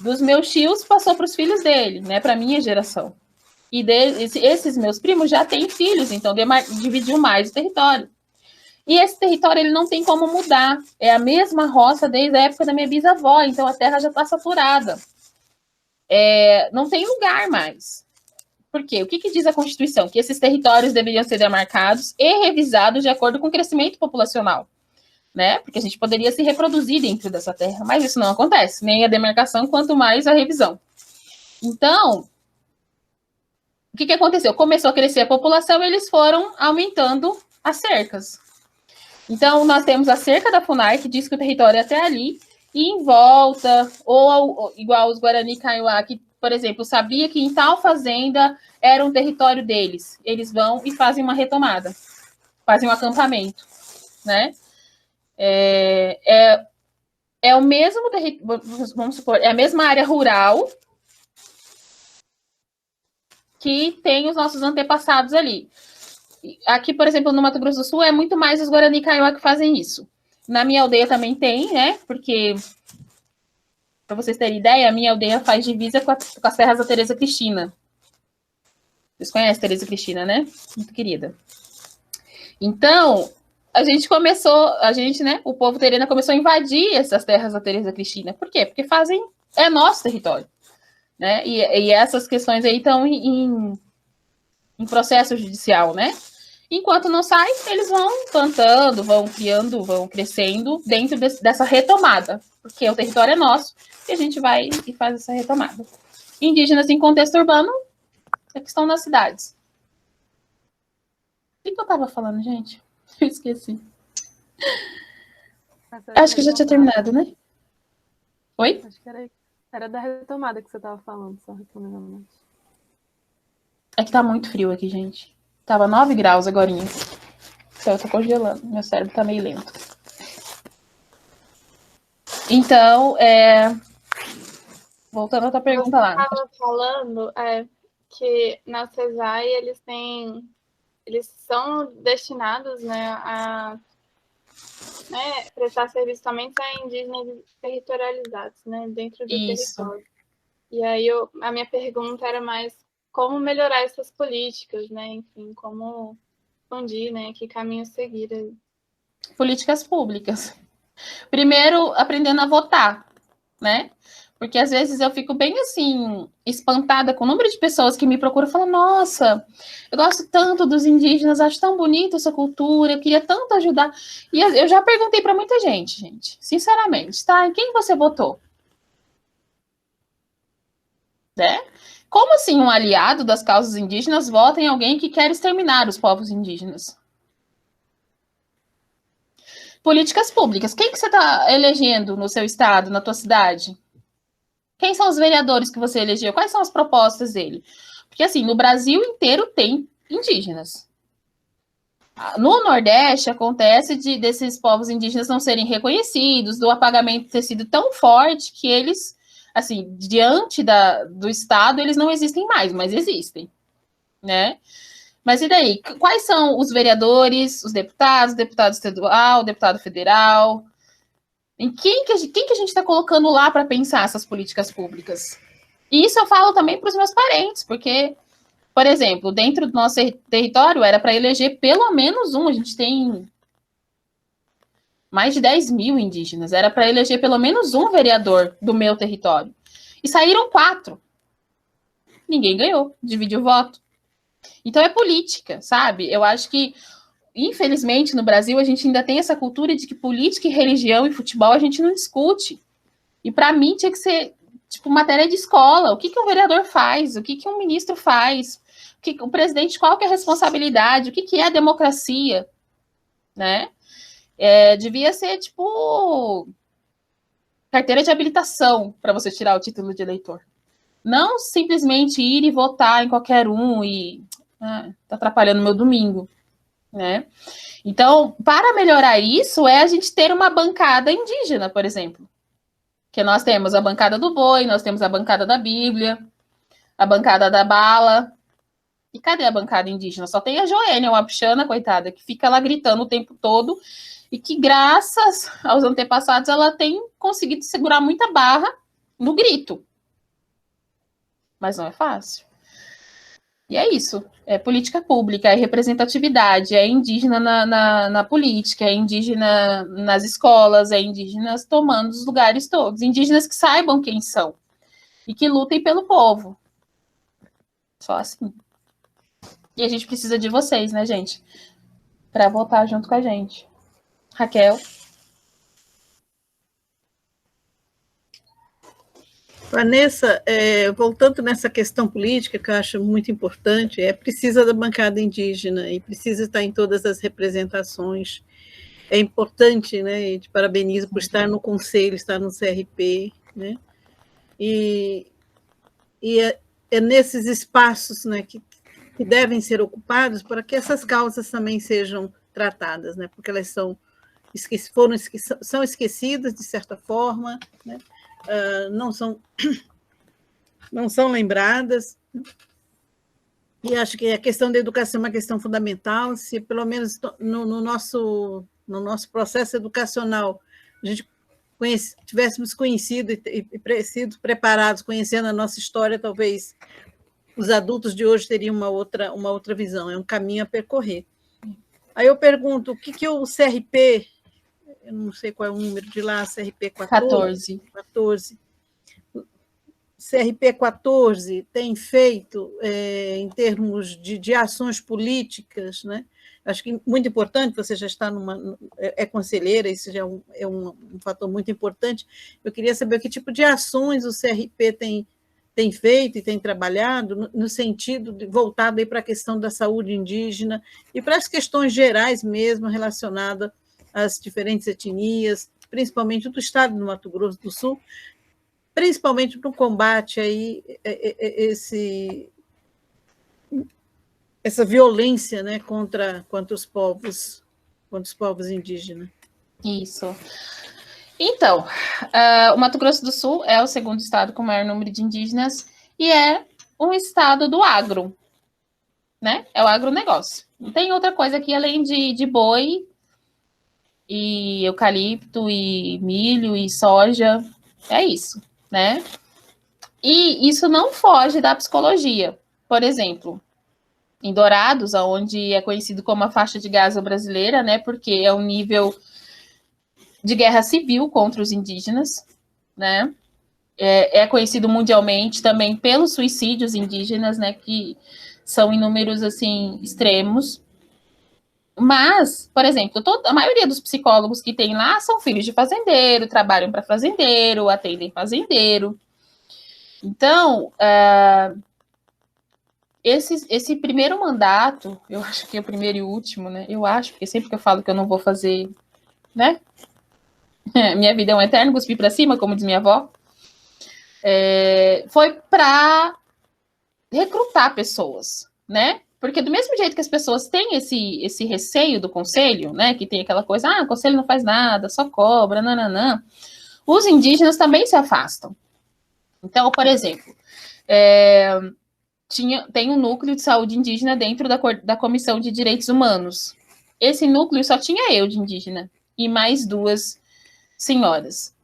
Dos meus tios, passou para os filhos dele, né? Para a minha geração. E esses meus primos já têm filhos, então dividiu mais o território. E esse território ele não tem como mudar. É a mesma roça desde a época da minha bisavó, então a terra já está saturada. Não tem lugar mais. Por quê? O que diz a Constituição? Que esses territórios deveriam ser demarcados e revisados de acordo com o crescimento populacional, né? Porque a gente poderia se reproduzir dentro dessa terra, mas isso não acontece, nem a demarcação, quanto mais a revisão. Então, o que aconteceu? Começou a crescer a população, eles foram aumentando as cercas. Então, nós temos a cerca da FUNAI, que diz que o território é até ali, e em volta, ou igual os Guarani Kaiowá, que, por exemplo, sabia que em tal fazenda era um território deles. Eles vão e fazem uma retomada, fazem um acampamento, né? É o mesmo território, vamos supor, é a mesma área rural que tem os nossos antepassados ali. Aqui, por exemplo, no Mato Grosso do Sul, é muito mais os Guarani Kaiowá que fazem isso. Na minha aldeia também tem, né? Porque Para vocês terem ideia, a minha aldeia faz divisa com as terras da Tereza Cristina. Vocês conhecem a Tereza Cristina, né? Muito querida. Então, né, o povo terena começou a invadir essas terras da Tereza Cristina. Por quê? Porque é nosso território, né? E essas questões aí estão em processo judicial, né? Enquanto não sai, eles vão plantando, vão criando, vão crescendo dentro dessa retomada, porque o território é nosso e a gente vai e faz essa retomada. Indígenas em contexto urbano é que estão nas cidades. O que eu estava falando, gente? Eu esqueci. Acho que já tinha terminado, né? Oi? Acho que era da retomada que você estava falando, só recomendando. É que tá muito frio aqui, gente. Tava 9 graus agorinha. Então eu tô congelando. Meu cérebro tá meio lento. Então, voltando a outra pergunta lá. Eu estava falando que na CESAI eles são destinados, né, a prestar serviço somente a indígenas territorializados, né, dentro do território. E aí a minha pergunta era mais como melhorar essas políticas, né, enfim, como fundir, né, que caminho seguir aí. Políticas públicas. Primeiro, aprendendo a votar, né? Porque às vezes eu fico bem assim, espantada com o número de pessoas que me procuram e falam: nossa, eu gosto tanto dos indígenas, acho tão bonita essa cultura, eu queria tanto ajudar. E eu já perguntei para muita gente, sinceramente, tá? Em quem você votou? Né? Como assim um aliado das causas indígenas vota em alguém que quer exterminar os povos indígenas? Políticas públicas. Quem que você está elegendo no seu estado, na tua cidade? Quem são os vereadores que você elegeu? Quais são as propostas dele? Porque, assim, no Brasil inteiro tem indígenas. No Nordeste, acontece desses povos indígenas não serem reconhecidos, do apagamento ter sido tão forte que eles, assim, diante do Estado, eles não existem mais, mas existem, né? Mas e daí? Quais são os vereadores, os deputado estadual, deputado federal? Em quem que a gente está colocando lá para pensar essas políticas públicas? E isso eu falo também para os meus parentes, porque, por exemplo, dentro do nosso território era para eleger pelo menos um. A gente tem mais de 10 mil indígenas. Era para eleger pelo menos um vereador do meu território. E saíram 4. Ninguém ganhou, dividiu o voto. Então é política, sabe? Eu acho que, infelizmente, no Brasil, a gente ainda tem essa cultura de que política e religião e futebol a gente não discute. E para mim tinha que ser, tipo, matéria de escola. O que um vereador faz? O que um ministro faz? O presidente, qual que é a responsabilidade? O que é a democracia? Né? Devia ser, tipo, carteira de habilitação para você tirar o título de eleitor. Não simplesmente ir e votar em qualquer um e tá atrapalhando meu domingo, né? Então, para melhorar isso, a gente ter uma bancada indígena, por exemplo. Que nós temos a bancada do boi, nós temos a bancada da Bíblia, a bancada da bala. E cadê a bancada indígena? Só tem a Joênia, uma pichana, coitada, que fica lá gritando o tempo todo e que, graças aos antepassados, ela tem conseguido segurar muita barra no grito. Mas não é fácil. E é isso. É política pública, é representatividade, é indígena na política, é indígena nas escolas, é indígenas tomando os lugares todos. Indígenas que saibam quem são e que lutem pelo povo. Só assim. E a gente precisa de vocês, né, gente? Para votar junto com a gente. Raquel? Vanessa, voltando nessa questão política, que eu acho muito importante, precisa da bancada indígena e precisa estar em todas as representações. É importante, né? E te parabenizo por estar no conselho, estar no CRP, né? E é nesses espaços, né, que devem ser ocupados para que essas causas também sejam tratadas, né? Porque elas são esquecidas de certa forma, né? Não são lembradas. E acho que a questão da educação é uma questão fundamental. Se, pelo menos, no nosso processo educacional, a gente tivéssemos conhecido e sido preparados, conhecendo a nossa história, talvez os adultos de hoje teriam uma outra visão, é um caminho a percorrer. Aí eu pergunto, o que o CRP, eu não sei qual é o número de lá, CRP 14. CRP 14 tem feito em termos de ações políticas, né? Acho que muito importante, você já está conselheira, isso já é um fator muito importante. Eu queria saber que tipo de ações o CRP tem feito e tem trabalhado no sentido voltado para a questão da saúde indígena e para as questões gerais mesmo relacionadas às diferentes etnias, principalmente do estado do Mato Grosso do Sul, principalmente no combate aí essa violência, né, contra os povos indígenas. Isso. Então, o Mato Grosso do Sul é o segundo estado com o maior número de indígenas e é um estado do agro, né? É o agronegócio. Não tem outra coisa aqui além de boi e eucalipto e milho e soja. É isso, né? E isso não foge da psicologia. Por exemplo, em Dourados, onde é conhecido como a faixa de Gaza brasileira, né? Porque é um nível de guerra civil contra os indígenas, né? É conhecido mundialmente também pelos suicídios indígenas, né? Que são em números, assim, extremos. Mas, por exemplo, a maioria dos psicólogos que tem lá são filhos de fazendeiro, trabalham para fazendeiro, atendem fazendeiro. Então, esse primeiro mandato, eu acho que é o primeiro e o último, né? Eu acho, porque sempre que eu falo que eu não vou fazer, né? Minha vida é um eterno cuspir para cima, como diz minha avó. Foi para recrutar pessoas, né? Porque do mesmo jeito que as pessoas têm esse receio do conselho, né? Que tem aquela coisa, o conselho não faz nada, só cobra, nananã. Os indígenas também se afastam. Então, por exemplo, tem um núcleo de saúde indígena dentro da Comissão de Direitos Humanos. Esse núcleo só tinha eu de indígena e mais 2 senhoras.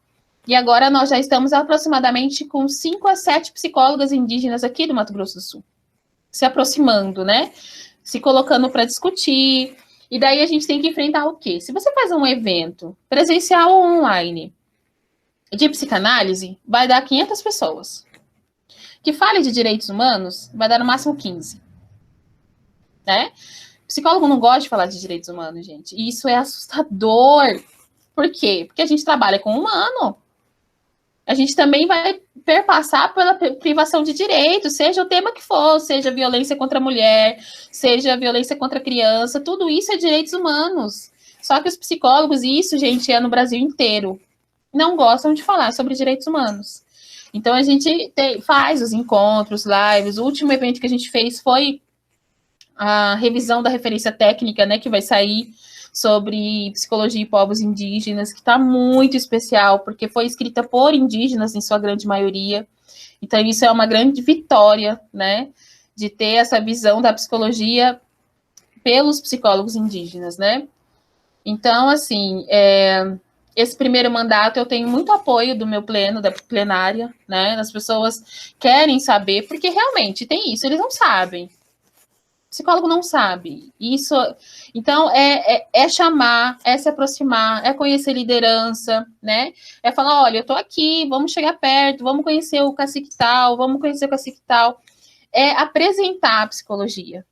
E agora nós já estamos aproximadamente com 5 a 7 psicólogas indígenas aqui do Mato Grosso do Sul, se aproximando, né? Se colocando para discutir. E daí a gente tem que enfrentar o quê? Se você faz um evento presencial ou online de psicanálise, vai dar 500 pessoas. Que fale de direitos humanos, vai dar no máximo 15. Né? Psicólogo não gosta de falar de direitos humanos, gente. E isso é assustador. Por quê? Porque a gente trabalha com humano. A gente também vai perpassar pela privação de direitos, seja o tema que for, seja violência contra a mulher, seja violência contra a criança, tudo isso é direitos humanos. Só que os psicólogos, e isso, gente, é no Brasil inteiro, não gostam de falar sobre direitos humanos. Então, a gente faz os encontros, lives. O último evento que a gente fez foi a revisão da referência técnica, né, que vai sair sobre psicologia e povos indígenas, que está muito especial, porque foi escrita por indígenas, em sua grande maioria. Então, isso é uma grande vitória, né, de ter essa visão da psicologia pelos psicólogos indígenas, né. Então, assim, esse primeiro mandato eu tenho muito apoio do meu pleno, da plenária, né, as pessoas querem saber, porque realmente tem isso, eles não sabem. O psicólogo não sabe. Isso, então, é chamar, é se aproximar, é conhecer liderança, né? É falar, olha, eu tô aqui, vamos chegar perto, vamos conhecer o cacique tal, vamos conhecer o cacique tal. É apresentar a psicologia,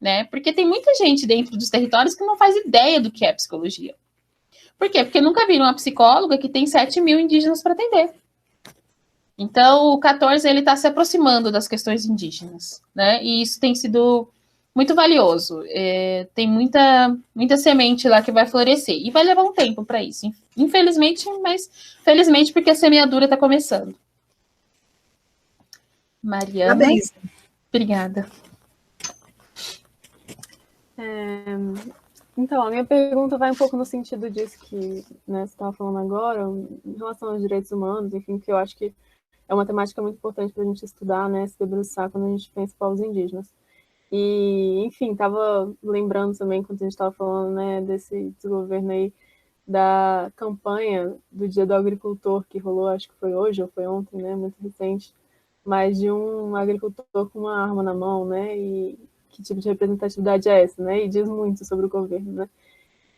né? Porque tem muita gente dentro dos territórios que não faz ideia do que é psicologia. Por quê? Porque nunca viram uma psicóloga que tem 7 mil indígenas para atender. Então, o 14, ele está se aproximando das questões indígenas, né? E isso tem sido muito valioso. Tem muita semente lá que vai florescer. E vai levar um tempo para isso. Infelizmente, mas felizmente porque a semeadura está começando. Mariana. Parabéns. Obrigada. Então, a minha pergunta vai um pouco no sentido disso que, né, você estava falando agora, em relação aos direitos humanos, enfim, que eu acho que é uma temática muito importante para a gente estudar, né, se debruçar quando a gente pensa em povos indígenas. E, enfim, estava lembrando também, quando a gente estava falando, né, desse governo aí, da campanha do Dia do Agricultor que rolou, acho que foi hoje ou foi ontem, né, muito recente, mas de um agricultor com uma arma na mão, né, e que tipo de representatividade é essa, né, e diz muito sobre o governo, né.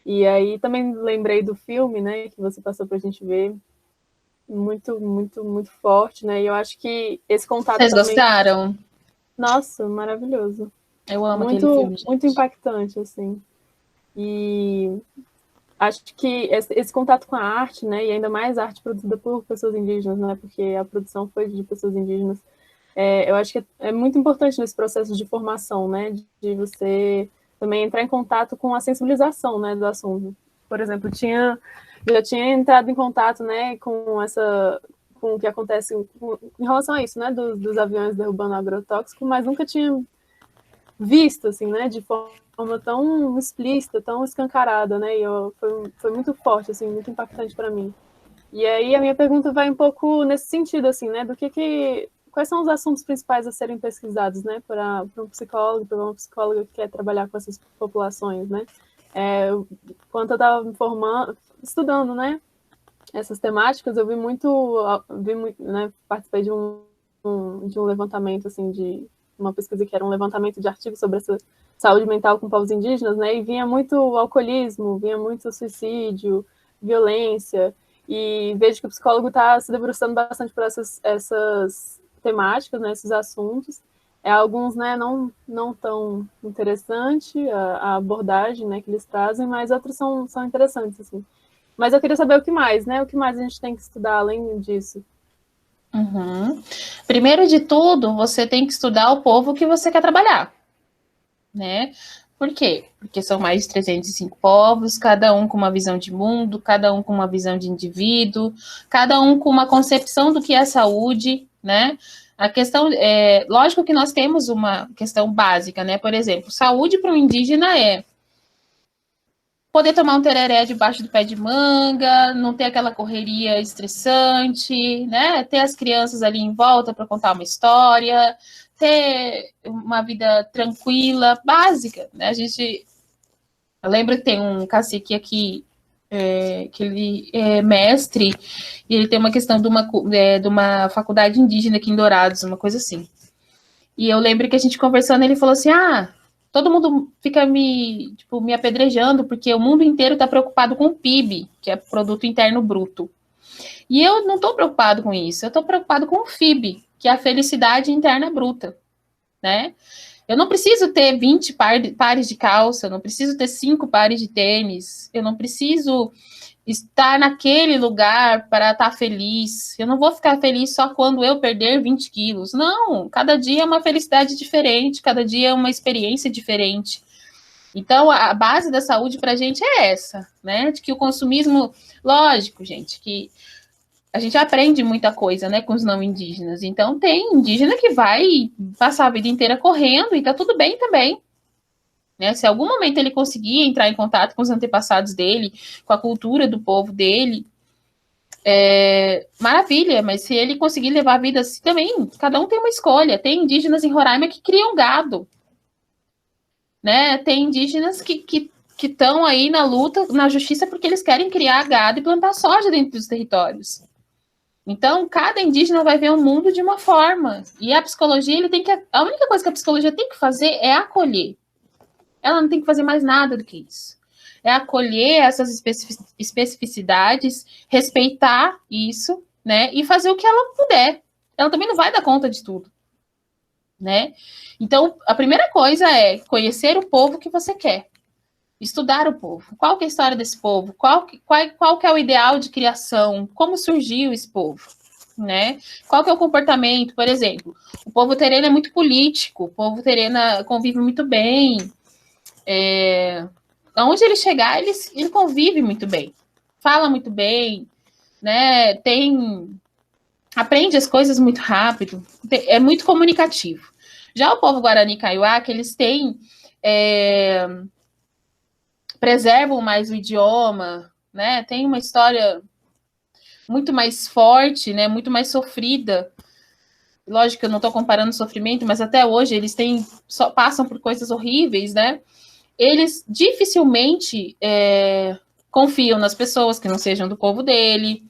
E aí também lembrei do filme, né, que você passou pra gente ver, muito, muito, muito forte, né, e eu acho que esse contato Vocês também, gostaram? nossa, maravilhoso, Eu amo aquele muito, filme, gente. muito impactante, assim, e acho que esse contato com a arte, né, e ainda mais a arte produzida por pessoas indígenas, né, porque a produção foi de pessoas indígenas, eu acho que é muito importante nesse processo de formação, né, de você também entrar em contato com a sensibilização, né, do assunto. Por exemplo, eu já tinha entrado em contato, né, com o que acontece em relação a isso, né, dos aviões derrubando agrotóxico, mas nunca tinha visto, assim, né, de forma tão explícita, tão escancarada, né, e foi muito forte, assim, muito impactante para mim. E aí a minha pergunta vai um pouco nesse sentido, assim, né, quais são os assuntos principais a serem pesquisados, né, para um psicólogo, para uma psicóloga que quer trabalhar com essas populações, né. Quando eu estava me formando, estudando, né, essas temáticas, eu vi muito, né, participei de um levantamento, assim, de uma pesquisa que era um levantamento de artigos sobre essa saúde mental com povos indígenas, né, e vinha muito alcoolismo, vinha muito suicídio, violência, e vejo que o psicólogo está se debruçando bastante por essas temáticas, né, esses assuntos. Alguns, né, não tão interessante a abordagem, né, que eles trazem, mas outros são interessantes, assim. Mas eu queria saber o que mais, né? O que mais a gente tem que estudar além disso? Uhum. Primeiro de tudo, você tem que estudar o povo que você quer trabalhar, né? Por quê? Porque são mais de 305 povos, cada um com uma visão de mundo, cada um com uma visão de indivíduo, cada um com uma concepção do que é saúde, né? A questão, lógico que nós temos uma questão básica, né? Por exemplo, saúde para um indígena é poder tomar um tereré debaixo do pé de manga, não ter aquela correria estressante, né? Ter as crianças ali em volta para contar uma história, ter uma vida tranquila, básica, né? Eu lembro que tem um cacique aqui que ele é mestre e ele tem uma questão de uma faculdade indígena aqui em Dourados, uma coisa assim. E eu lembro que a gente conversando, ele falou assim, todo mundo fica me apedrejando, porque o mundo inteiro está preocupado com o PIB, que é Produto Interno Bruto. E eu não estou preocupado com isso, eu estou preocupado com o FIB, que é a Felicidade Interna Bruta, né? Eu não preciso ter 20 pares de calça, eu não preciso ter 5 pares de tênis, eu não preciso estar naquele lugar para estar feliz. Eu não vou ficar feliz só quando eu perder 20 quilos. Não, cada dia é uma felicidade diferente, cada dia é uma experiência diferente. Então, a base da saúde para a gente é essa, né? De que o consumismo, lógico, gente, que a gente aprende muita coisa, né, com os não indígenas. Então, tem indígena que vai passar a vida inteira correndo e tá tudo bem também. Né? Se em algum momento ele conseguir entrar em contato com os antepassados dele, com a cultura do povo dele, maravilha, mas se ele conseguir levar a vida assim também, cada um tem uma escolha. Tem indígenas em Roraima que criam gado, né? Tem indígenas que estão aí na luta, na justiça, porque eles querem criar gado e plantar soja dentro dos territórios. Então, cada indígena vai ver o mundo de uma forma. E a psicologia, a única coisa que a psicologia tem que fazer é acolher. Ela não tem que fazer mais nada do que isso. É acolher essas especificidades, respeitar isso, né? E fazer o que ela puder. Ela também não vai dar conta de tudo, né? Então, a primeira coisa é conhecer o povo que você quer. Estudar o povo. Qual que é a história desse povo? Qual que é o ideal de criação? Como surgiu esse povo? Né? Qual que é o comportamento? Por exemplo, o povo terena é muito político, o povo terena convive muito bem, onde ele chegar, ele convive muito bem, fala muito bem, né? Aprende as coisas muito rápido, é muito comunicativo. Já o povo Guarani Kaiowá, que eles têm preservam mais o idioma, né? Tem uma história muito mais forte, né? Muito mais sofrida. Lógico que eu não estou comparando sofrimento, mas até hoje eles passam por coisas horríveis, né? Eles dificilmente confiam nas pessoas que não sejam do povo dele,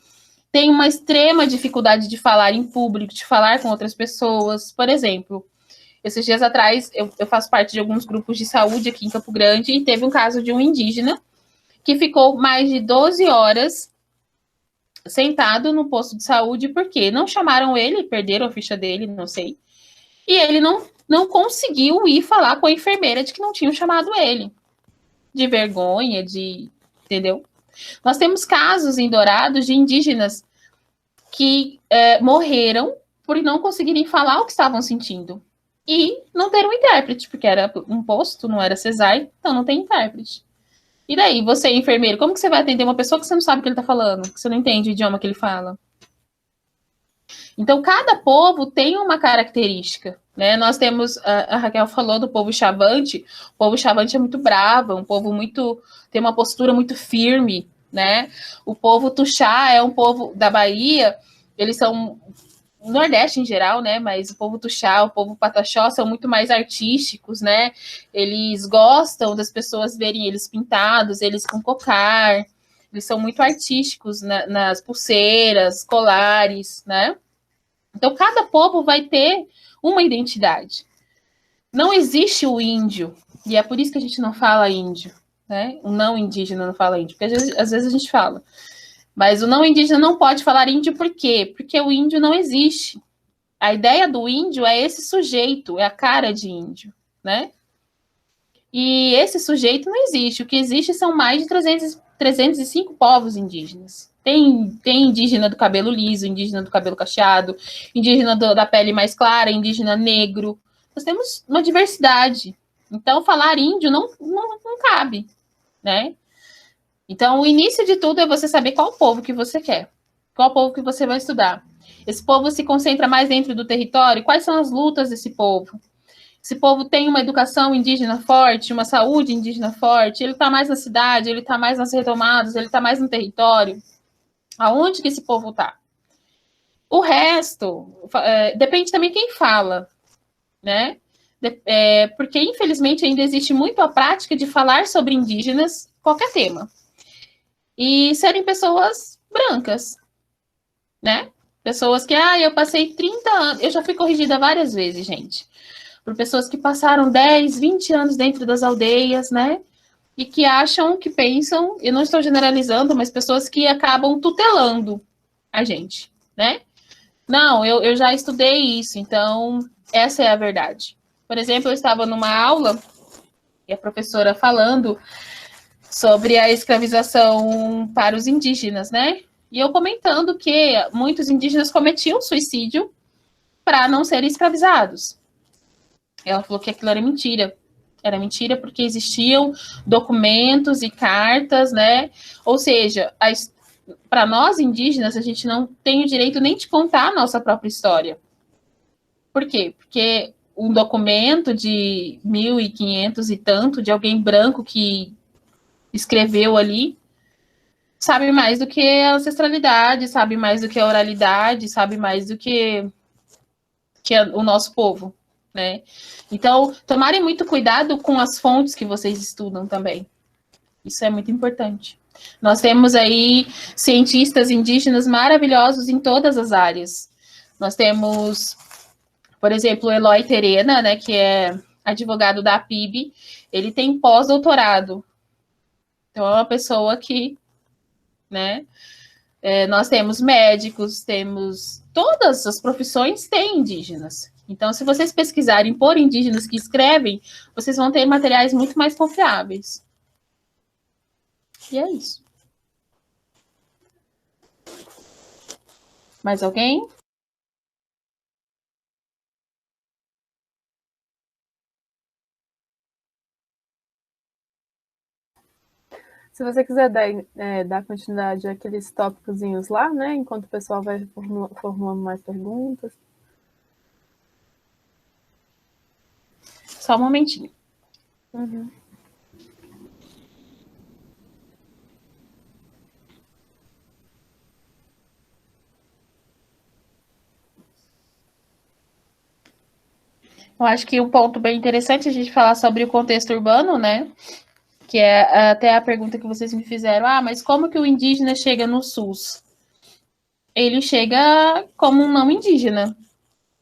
tem uma extrema dificuldade de falar em público, de falar com outras pessoas. Por exemplo, esses dias atrás, eu faço parte de alguns grupos de saúde aqui em Campo Grande, e teve um caso de um indígena que ficou mais de 12 horas sentado no posto de saúde, porque não chamaram ele, perderam a ficha dele, não sei, e ele não conseguiu ir falar com a enfermeira de que não tinham chamado ele. De vergonha, entendeu? Nós temos casos em Dourados de indígenas que morreram por não conseguirem falar o que estavam sentindo. E não ter um intérprete, porque era um posto, não era CESAI, então não tem intérprete. E daí, você, enfermeiro, como que você vai atender uma pessoa que você não sabe o que ele está falando, que você não entende o idioma que ele fala? Então, cada povo tem uma característica, né? Nós temos, a Raquel falou do povo Xavante. O povo Xavante é muito bravo, um povo tem uma postura muito firme, né? O povo Tuxá é um povo da Bahia, eles são, o Nordeste em geral, né? Mas o povo Tuxá, o povo Pataxó são muito mais artísticos, né? Eles gostam das pessoas verem eles pintados, eles com cocar, eles são muito artísticos nas pulseiras, colares, né? Então, cada povo vai ter uma identidade. Não existe o índio, e é por isso que a gente não fala índio, né? O não indígena não fala índio, porque às vezes a gente fala. Mas o não indígena não pode falar índio por quê? Porque o índio não existe. A ideia do índio é esse sujeito, é a cara de índio, né? E esse sujeito não existe. O que existe são mais de 305 povos indígenas. Tem indígena do cabelo liso, indígena do cabelo cacheado, indígena da pele mais clara, indígena negro. Nós temos uma diversidade. Então, falar índio não cabe, né? Então, o início de tudo é você saber qual povo que você quer, qual povo que você vai estudar. Esse povo se concentra mais dentro do território? Quais são as lutas desse povo? Esse povo tem uma educação indígena forte, uma saúde indígena forte? Ele está mais na cidade? Ele está mais nas retomadas? Ele está mais no território? Aonde que esse povo está? O resto, depende também quem fala, né? Porque, infelizmente, ainda existe muito a prática de falar sobre indígenas, qualquer tema, e serem pessoas brancas, né? Pessoas que, eu passei 30 anos, eu já fui corrigida várias vezes, gente, por pessoas que passaram 10, 20 anos dentro das aldeias, né? E que acham, que pensam, eu não estou generalizando, mas pessoas que acabam tutelando a gente, né? Não, eu já estudei isso, então essa é a verdade. Por exemplo, eu estava numa aula e a professora falando sobre a escravização para os indígenas, né? E eu comentando que muitos indígenas cometiam suicídio para não serem escravizados. Ela falou que aquilo era mentira. Era mentira porque existiam documentos e cartas, né? Ou seja, para nós indígenas, a gente não tem o direito nem de contar a nossa própria história. Por quê? Porque um documento de 1500 e tanto, de alguém branco que escreveu ali, sabe mais do que a ancestralidade, sabe mais do que a oralidade, sabe mais do que o nosso povo, né? Então, tomarem muito cuidado com as fontes que vocês estudam também. Isso é muito importante. Nós temos aí cientistas indígenas maravilhosos em todas as áreas. Nós temos, por exemplo, o Eloy Terena, né, que é advogado da PIB, ele tem pós-doutorado. Então, é uma pessoa que, né, nós temos médicos, temos todas as profissões têm indígenas. Então, se vocês pesquisarem por indígenas que escrevem, vocês vão ter materiais muito mais confiáveis. E é isso. Mais alguém? Se você quiser dar continuidade àqueles tópicozinhos lá, né? Enquanto o pessoal vai formulando mais perguntas. Só um momentinho. Uhum. Eu acho que um ponto bem interessante é a gente falar sobre o contexto urbano, né? que é até a pergunta que vocês me fizeram, mas como que o indígena chega no SUS? Ele chega como um não indígena,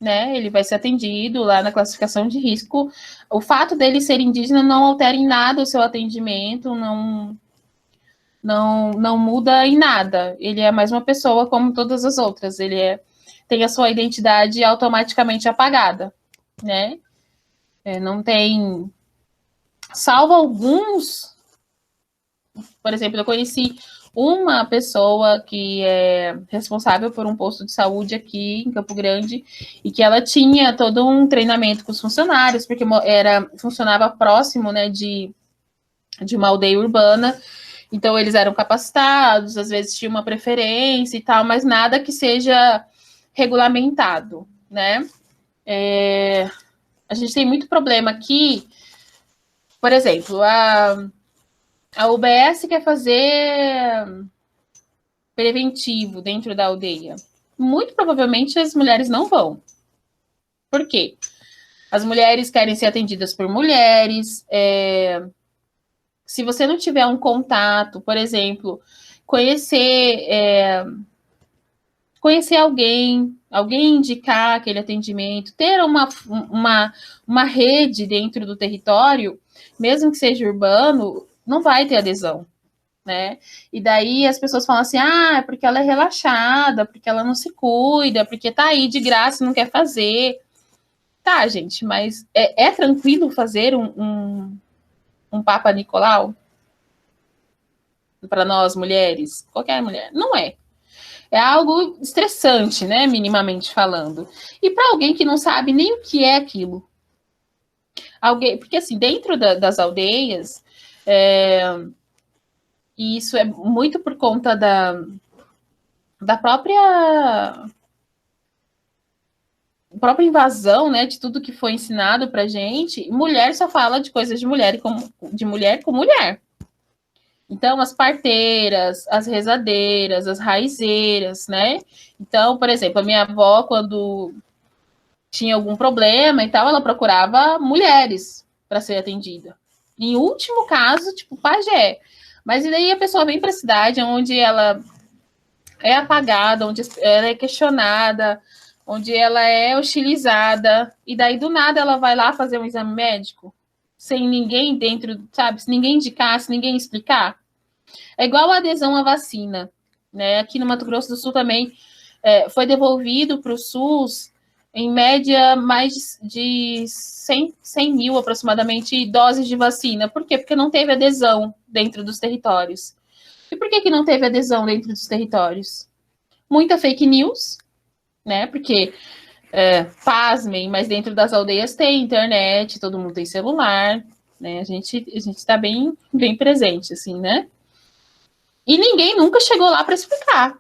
né? Ele vai ser atendido lá na classificação de risco. O fato dele ser indígena não altera em nada o seu atendimento, não muda em nada. Ele é mais uma pessoa como todas as outras. Ele tem a sua identidade automaticamente apagada, né? Não tem... Salvo alguns... Por exemplo, eu conheci uma pessoa que é responsável por um posto de saúde aqui em Campo Grande e que ela tinha todo um treinamento com os funcionários, porque funcionava próximo, né, de uma aldeia urbana, então eles eram capacitados, às vezes tinha uma preferência e tal, mas nada que seja regulamentado, né? A gente tem muito problema aqui, por exemplo, a UBS quer fazer preventivo dentro da aldeia. Muito provavelmente as mulheres não vão. Por quê? As mulheres querem ser atendidas por mulheres. Se você não tiver um contato, por exemplo, conhecer alguém indicar aquele atendimento, ter uma rede dentro do território, mesmo que seja urbano, não vai ter adesão, né? E daí as pessoas falam assim, é porque ela é relaxada, porque ela não se cuida, porque tá aí de graça e não quer fazer. Tá, gente, mas é tranquilo fazer um Papa Nicolau? Para nós, mulheres? Qualquer mulher? Não é. É algo estressante, né, minimamente falando. E para alguém que não sabe nem o que é aquilo. Porque assim, dentro das aldeias... E isso é muito por conta da própria invasão, né, de tudo que foi ensinado pra gente. Mulher só fala de coisas de mulher com mulher. Então, as parteiras, as rezadeiras, as raizeiras, né? Então, por exemplo, a minha avó, quando tinha algum problema e tal, ela procurava mulheres para ser atendida. Em último caso, tipo, pajé. Mas e daí a pessoa vem para a cidade onde ela é apagada, onde ela é questionada, onde ela é hostilizada, e daí do nada ela vai lá fazer um exame médico, sem ninguém dentro, sabe? Se ninguém indicar, se ninguém explicar. É igual a adesão à vacina, né? Aqui no Mato Grosso do Sul também foi devolvido para o SUS, em média, mais de 100 mil, aproximadamente, doses de vacina. Por quê? Porque não teve adesão dentro dos territórios. E por que não teve adesão dentro dos territórios? Muita fake news, né? Porque, pasmem, mas dentro das aldeias tem internet, todo mundo tem celular, né? A gente está bem presente, assim, né? E ninguém nunca chegou lá para explicar.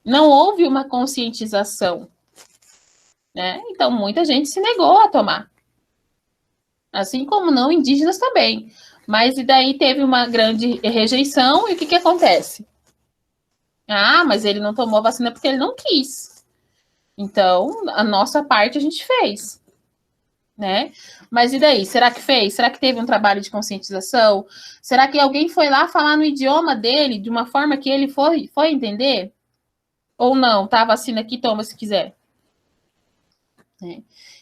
Não houve uma conscientização, né? Então, muita gente se negou a tomar. Assim como não indígenas também. Mas e daí teve uma grande rejeição, e o que acontece? Mas ele não tomou a vacina porque ele não quis. Então, a nossa parte a gente fez, né? Mas e daí? Será que fez? Será que teve um trabalho de conscientização? Será que alguém foi lá falar no idioma dele, de uma forma que ele foi entender? Ou não? Tá, a vacina aqui, toma se quiser.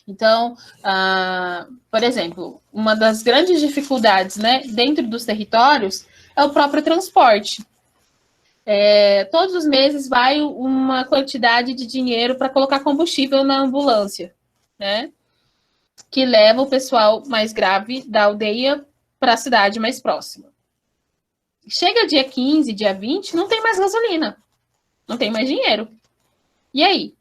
Então, por exemplo, uma das grandes dificuldades, né, dentro dos territórios é o próprio transporte. Todos os meses vai uma quantidade de dinheiro para colocar combustível na ambulância, né, que leva o pessoal mais grave da aldeia para a cidade mais próxima. Chega dia 15, dia 20, não tem mais gasolina, não tem mais dinheiro. E aí?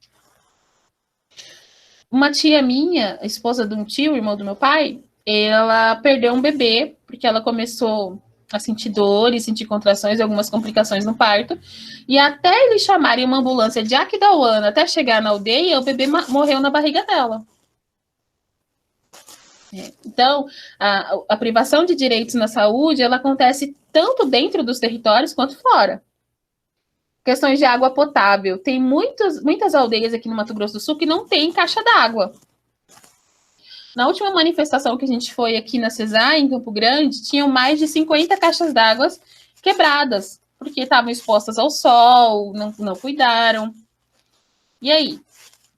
Uma tia minha, esposa de um tio, irmão do meu pai, ela perdeu um bebê, porque ela começou a sentir dores, sentir contrações e algumas complicações no parto. E até eles chamarem uma ambulância de Aquidauana até chegar na aldeia, o bebê morreu na barriga dela. Então, a privação de direitos na saúde, ela acontece tanto dentro dos territórios quanto fora. Questões de água potável. Tem muitas aldeias aqui no Mato Grosso do Sul que não tem caixa d'água. Na última manifestação que a gente foi aqui na CESAI, em Campo Grande, tinham mais de 50 caixas d'água quebradas, porque estavam expostas ao sol, não cuidaram. E aí?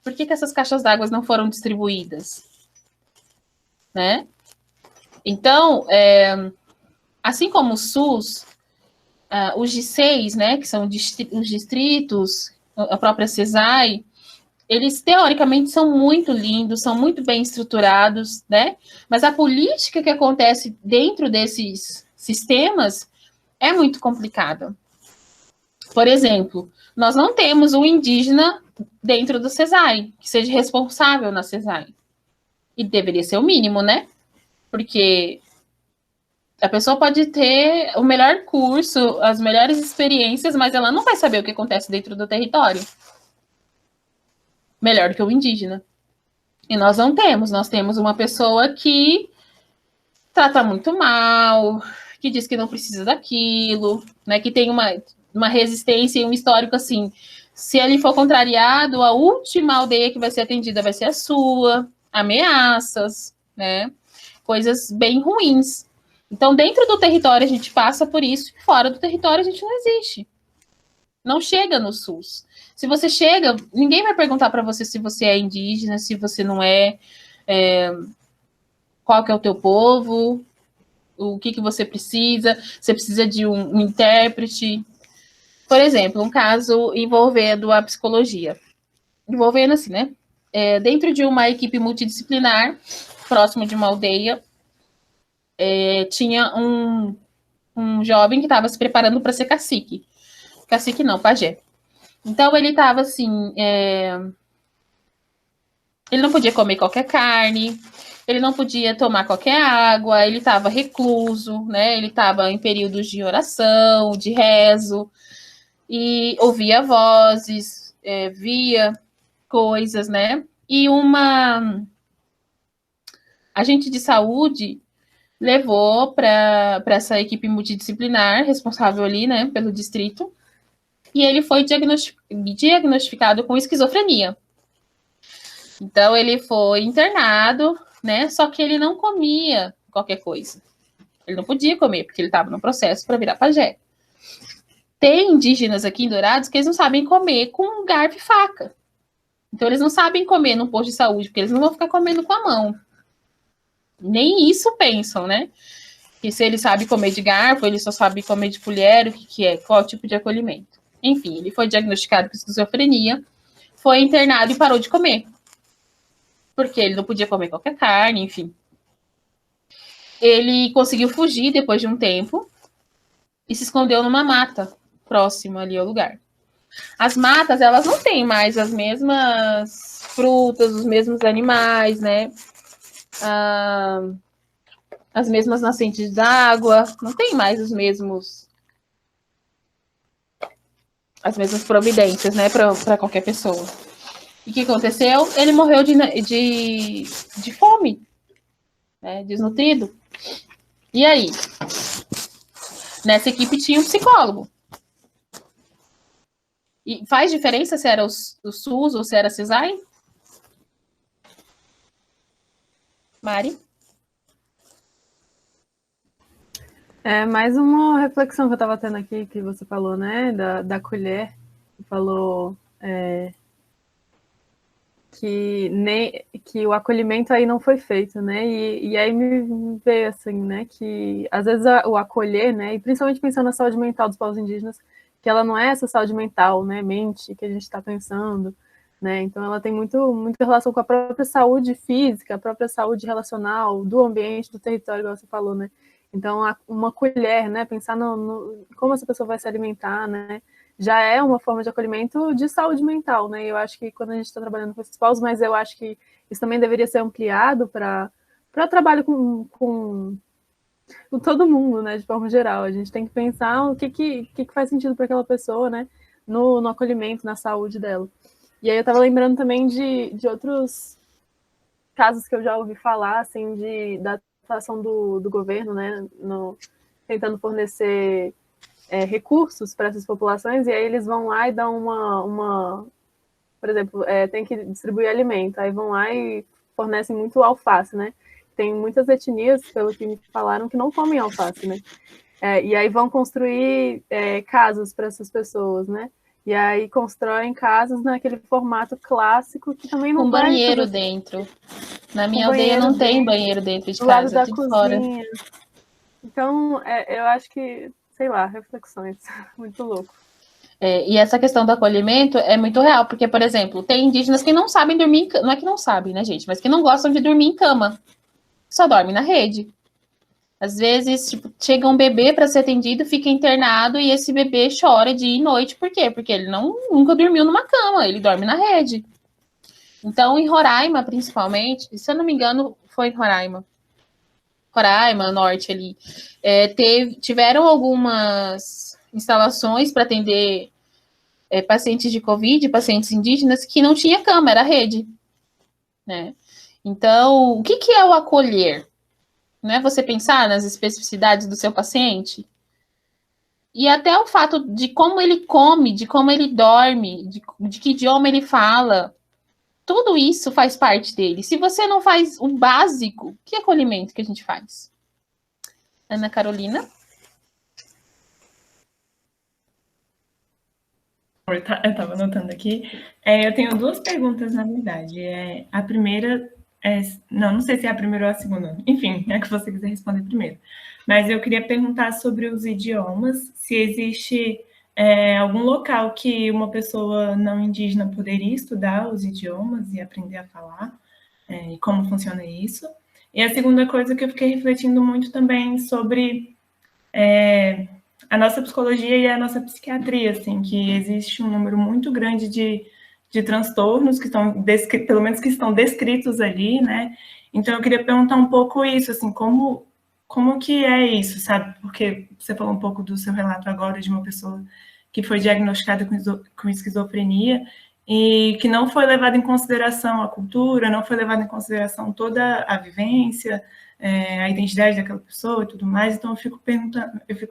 Por que essas caixas d'água não foram distribuídas? Né? Então, assim como o SUS, os G6, né, que são os distritos, a própria CESAI, eles teoricamente são muito lindos, são muito bem estruturados, né? Mas a política que acontece dentro desses sistemas é muito complicada. Por exemplo, nós não temos um indígena dentro do CESAI, que seja responsável na CESAI. E deveria ser o mínimo, né? Porque a pessoa pode ter o melhor curso, as melhores experiências, mas ela não vai saber o que acontece dentro do território. Melhor que o indígena. E nós não temos. Nós temos uma pessoa que trata muito mal, que diz que não precisa daquilo, né? Que tem uma resistência e um histórico assim. Se ele for contrariado, a última aldeia que vai ser atendida vai ser a sua. Ameaças, né? Coisas bem ruins. Então, dentro do território a gente passa por isso, e fora do território a gente não existe. Não chega no SUS. Se você chega, ninguém vai perguntar para você se você é indígena, se você não é, qual que é o teu povo, o que você precisa de um intérprete. Por exemplo, um caso envolvendo a psicologia. Envolvendo assim, né? Dentro de uma equipe multidisciplinar, próximo de uma aldeia, tinha um jovem que estava se preparando para ser cacique. Cacique não, pajé. Então, ele estava assim... Ele não podia comer qualquer carne, ele não podia tomar qualquer água, ele estava recluso, né? Ele estava em períodos de oração, de rezo, e ouvia vozes, via coisas, né? E uma agente de saúde levou para essa equipe multidisciplinar, responsável ali, né, pelo distrito, e ele foi diagnosticado com esquizofrenia. Então, ele foi internado, né, só que ele não comia qualquer coisa. Ele não podia comer, porque ele estava no processo para virar pajé. Tem indígenas aqui em Dourados que eles não sabem comer com garfo e faca. Então, eles não sabem comer no posto de saúde, porque eles não vão ficar comendo com a mão. Nem isso pensam, né? Que se ele sabe comer de garfo, ele só sabe comer de colher, o que é, qual tipo de acolhimento. Enfim, ele foi diagnosticado com esquizofrenia, foi internado e parou de comer. Porque ele não podia comer qualquer carne, enfim. Ele conseguiu fugir depois de um tempo e se escondeu numa mata próxima ali ao lugar. As matas, elas não têm mais as mesmas frutas, os mesmos animais, né? As mesmas nascentes d'água, não tem mais as mesmas providências, né, para qualquer pessoa. E o que aconteceu? Ele morreu de fome, né, desnutrido. E aí? Nessa equipe tinha um psicólogo. E faz diferença se era o SUS ou se era a CESAI? Mari? Mais uma reflexão que eu estava tendo aqui, que você falou, né, da colher, falou que o acolhimento aí não foi feito, né, e aí me veio assim, né, que às vezes o acolher, né, e principalmente pensando na saúde mental dos povos indígenas, que ela não é essa saúde mental, né, mente que a gente está pensando, né, então ela tem muita relação com a própria saúde física, a própria saúde relacional, do ambiente, do território, igual você falou, né. Então, uma colher, né, pensar como essa pessoa vai se alimentar, né, já é uma forma de acolhimento de saúde mental, né, eu acho que quando a gente está trabalhando com esses povos, mas eu acho que isso também deveria ser ampliado para trabalho com todo mundo, né, de forma geral. A gente tem que pensar o que faz sentido para aquela pessoa, né, no acolhimento, na saúde dela. E aí eu estava lembrando também de outros casos que eu já ouvi falar, assim, da atuação do governo, né, tentando fornecer recursos para essas populações, e aí eles vão lá e dão por exemplo, tem que distribuir alimento, aí vão lá e fornecem muito alface, né? Tem muitas etnias, pelo que me falaram, que não comem alface, né? E aí vão construir casas para essas pessoas, né? E aí constroem casas naquele formato clássico que também não Com vai banheiro fazer... dentro. Na minha aldeia não tem banheiro dentro de do lado casa, da tudo fora. cozinha. Então, eu acho que, sei lá, reflexões. Muito louco. E essa questão do acolhimento é muito real, porque, por exemplo, tem indígenas que não sabem dormir em cama. Não é que não sabem, né, gente? Mas que não gostam de dormir em cama. Só dorme na rede. Às vezes, tipo, chega um bebê para ser atendido, fica internado e esse bebê chora dia e noite. Por quê? Porque ele nunca dormiu numa cama, ele dorme na rede. Então, em Roraima, principalmente, se eu não me engano, foi em Roraima, norte ali, tiveram algumas instalações para atender pacientes de Covid, pacientes indígenas, que não tinha cama, era rede, né? Então, o que é o acolher? Não é você pensar nas especificidades do seu paciente? E até o fato de como ele come, de como ele dorme, de que idioma ele fala, tudo isso faz parte dele. Se você não faz o básico, que acolhimento que a gente faz? Ana Carolina? Eu estava anotando aqui. Eu tenho duas perguntas, na verdade. A primeira não sei se é a primeira ou a segunda. Enfim, é que você quiser responder primeiro. Mas eu queria perguntar sobre os idiomas, se existe algum local que uma pessoa não indígena poderia estudar os idiomas e aprender a falar, e como funciona isso. E a segunda coisa que eu fiquei refletindo muito também sobre a nossa psicologia e a nossa psiquiatria, assim, que existe um número muito grande de transtornos que estão pelo menos que estão descritos ali, né? Então eu queria perguntar um pouco isso, assim, como que é isso, sabe? Porque você falou um pouco do seu relato agora de uma pessoa que foi diagnosticada com esquizofrenia e que não foi levada em consideração a cultura, não foi levada em consideração toda a vivência, a identidade daquela pessoa e tudo mais. Então eu fico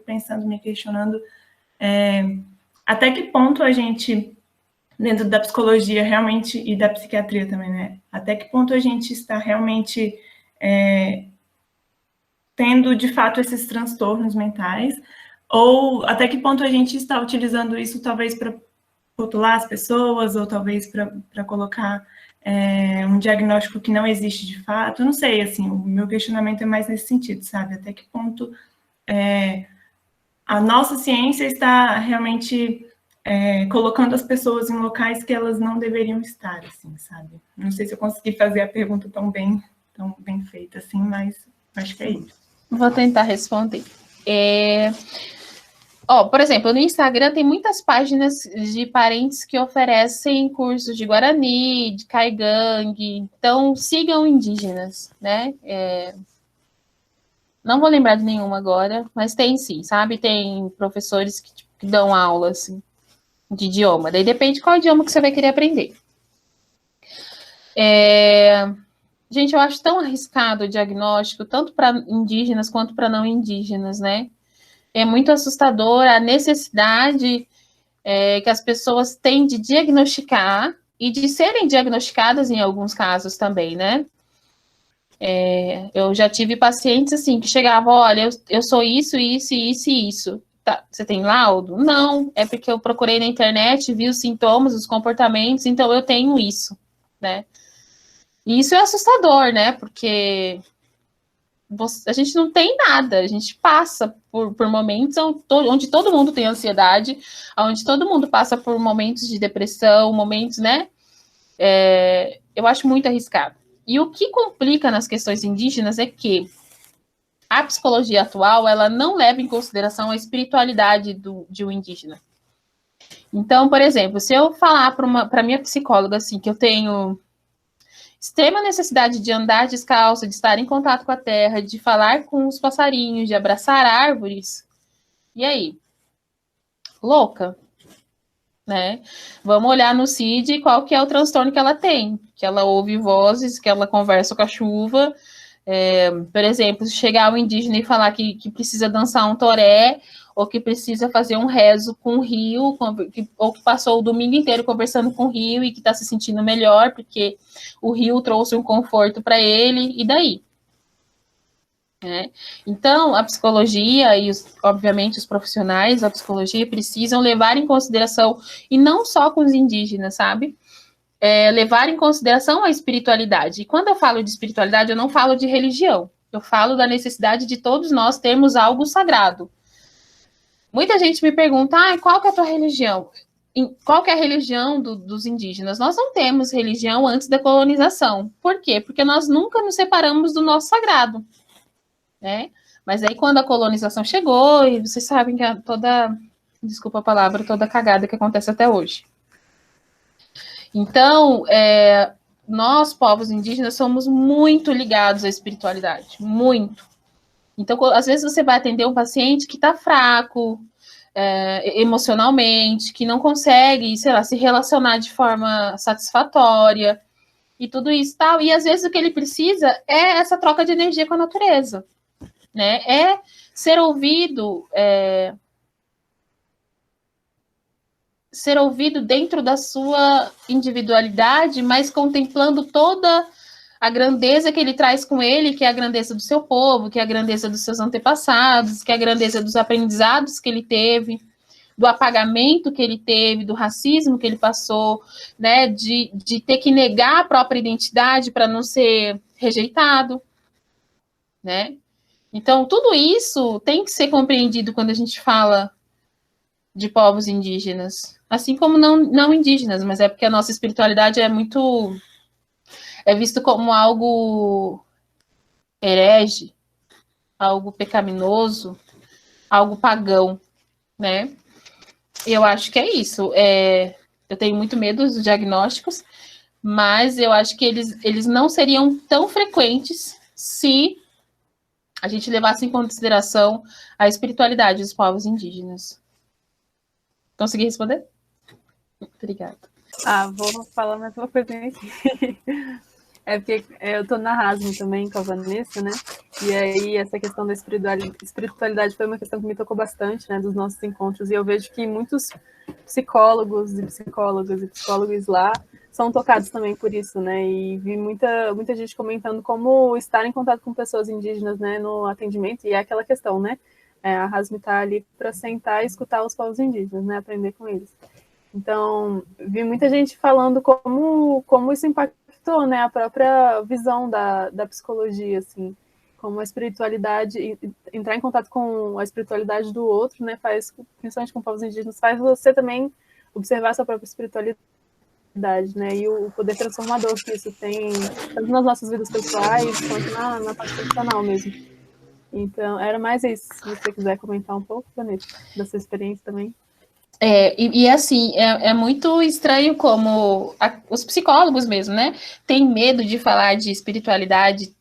pensando, me questionando até que ponto a gente, dentro da psicologia realmente, e da psiquiatria também, né? Até que ponto a gente está realmente tendo, de fato, esses transtornos mentais, ou até que ponto a gente está utilizando isso, talvez, para rotular as pessoas, ou talvez para colocar um diagnóstico que não existe de fato. Eu não sei, assim, o meu questionamento é mais nesse sentido, sabe? Até que ponto a nossa ciência está realmente colocando as pessoas em locais que elas não deveriam estar, assim, sabe? Não sei se eu consegui fazer a pergunta tão bem feita, assim, mas acho que é isso. Vou tentar responder. Por exemplo, no Instagram tem muitas páginas de parentes que oferecem cursos de Guarani, de Caigangue, então sigam indígenas, né? Não vou lembrar de nenhuma agora, mas tem sim, sabe? Tem professores que dão aula, assim, de idioma, daí depende qual idioma que você vai querer aprender. Gente, eu acho tão arriscado o diagnóstico, tanto para indígenas quanto para não indígenas, né? É muito assustador a necessidade que as pessoas têm de diagnosticar e de serem diagnosticadas em alguns casos também, né? Eu já tive pacientes assim que chegavam, olha, eu sou isso, isso, isso e isso. Tá, você tem laudo? Não, é porque eu procurei na internet, vi os sintomas, os comportamentos, então eu tenho isso, né? E isso é assustador, né? Porque a gente não tem nada, a gente passa por momentos onde todo mundo tem ansiedade, onde todo mundo passa por momentos de depressão, momentos, né? Eu acho muito arriscado. E o que complica nas questões indígenas é que a psicologia atual, ela não leva em consideração a espiritualidade de um indígena. Então, por exemplo, se eu falar para minha psicóloga assim, que eu tenho extrema necessidade de andar descalço, de estar em contato com a terra, de falar com os passarinhos, de abraçar árvores. E aí? Louca? Né? Vamos olhar no CID qual que é o transtorno que ela tem. Que ela ouve vozes, que ela conversa com a chuva. Por exemplo, se chegar um indígena e falar que precisa dançar um toré, ou que precisa fazer um rezo com o rio, ou que passou o domingo inteiro conversando com o rio e que está se sentindo melhor, porque o rio trouxe um conforto para ele, e daí? Então, a psicologia e, obviamente, os profissionais da psicologia precisam levar em consideração, e não só com os indígenas, sabe? Levar em consideração a espiritualidade. E quando eu falo de espiritualidade, eu não falo de religião. Eu falo da necessidade de todos nós termos algo sagrado. Muita gente me pergunta, qual que é a tua religião? Qual que é a religião dos indígenas? Nós não temos religião antes da colonização. Por quê? Porque nós nunca nos separamos do nosso sagrado. Mas aí quando a colonização chegou, e vocês sabem que desculpa a palavra, toda cagada que acontece até hoje. Então, nós, povos indígenas, somos muito ligados à espiritualidade, muito. Então, às vezes você vai atender um paciente que está fraco, emocionalmente, que não consegue, sei lá, se relacionar de forma satisfatória, e tudo isso e tal, e às vezes o que ele precisa é essa troca de energia com a natureza. É ser ouvido dentro da sua individualidade, mas contemplando toda a grandeza que ele traz com ele, que é a grandeza do seu povo, que é a grandeza dos seus antepassados, que é a grandeza dos aprendizados que ele teve, do apagamento que ele teve, do racismo que ele passou, de ter que negar a própria identidade para não ser rejeitado, Então, tudo isso tem que ser compreendido quando a gente fala de povos indígenas, assim como não indígenas, mas é porque a nossa espiritualidade é visto como algo herege, algo pecaminoso, algo pagão, Eu acho que é isso. Eu tenho muito medo dos diagnósticos, mas eu acho que eles não seriam tão frequentes se a gente levasse em consideração a espiritualidade dos povos indígenas. Consegui responder? Obrigada. Vou falar mais uma coisinha aqui. É porque eu estou na Rasmo também com a Vanessa, E aí essa questão da espiritualidade foi uma questão que me tocou bastante, dos nossos encontros. E eu vejo que muitos psicólogos e psicólogos lá são tocados também por isso, E vi muita gente comentando como estar em contato com pessoas indígenas, no atendimento. E é aquela questão, A Rasmo está ali para sentar e escutar os povos indígenas, aprender com eles. Então, vi muita gente falando como isso impactou, a própria visão da psicologia, assim, como a espiritualidade, entrar em contato com a espiritualidade do outro, faz, principalmente com povos indígenas, faz você também observar a sua própria espiritualidade, e o poder transformador que isso tem, tanto nas nossas vidas pessoais, quanto na parte profissional mesmo. Então, era mais isso, se você quiser comentar um pouco, Vanessa, da sua experiência também. Assim, é muito estranho como os psicólogos mesmo, têm medo de falar de espiritualidade,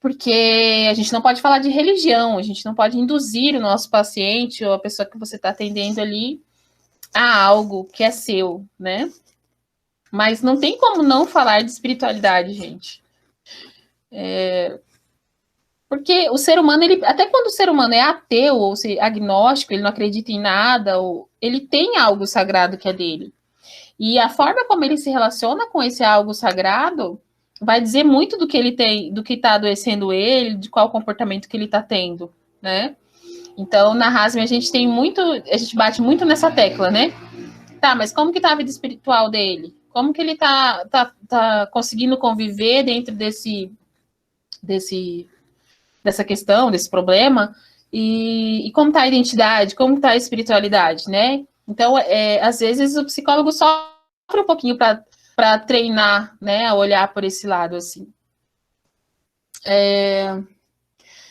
porque a gente não pode falar de religião, a gente não pode induzir o nosso paciente ou a pessoa que você está atendendo ali a algo que é seu, Mas não tem como não falar de espiritualidade, gente. Porque o ser humano, até quando o ser humano é ateu ou agnóstico, ele não acredita em nada, ou ele tem algo sagrado que é dele. E a forma como ele se relaciona com esse algo sagrado vai dizer muito do que ele tem, do que está adoecendo ele, de qual comportamento que ele está tendo, Então, na Rasme, a gente bate muito nessa tecla, Tá, mas como que tá a vida espiritual dele? Como que ele tá conseguindo conviver dentro dessa questão, desse problema, e como está a identidade, como está a espiritualidade, Então, às vezes, o psicólogo sofre um pouquinho para treinar, a olhar por esse lado, assim.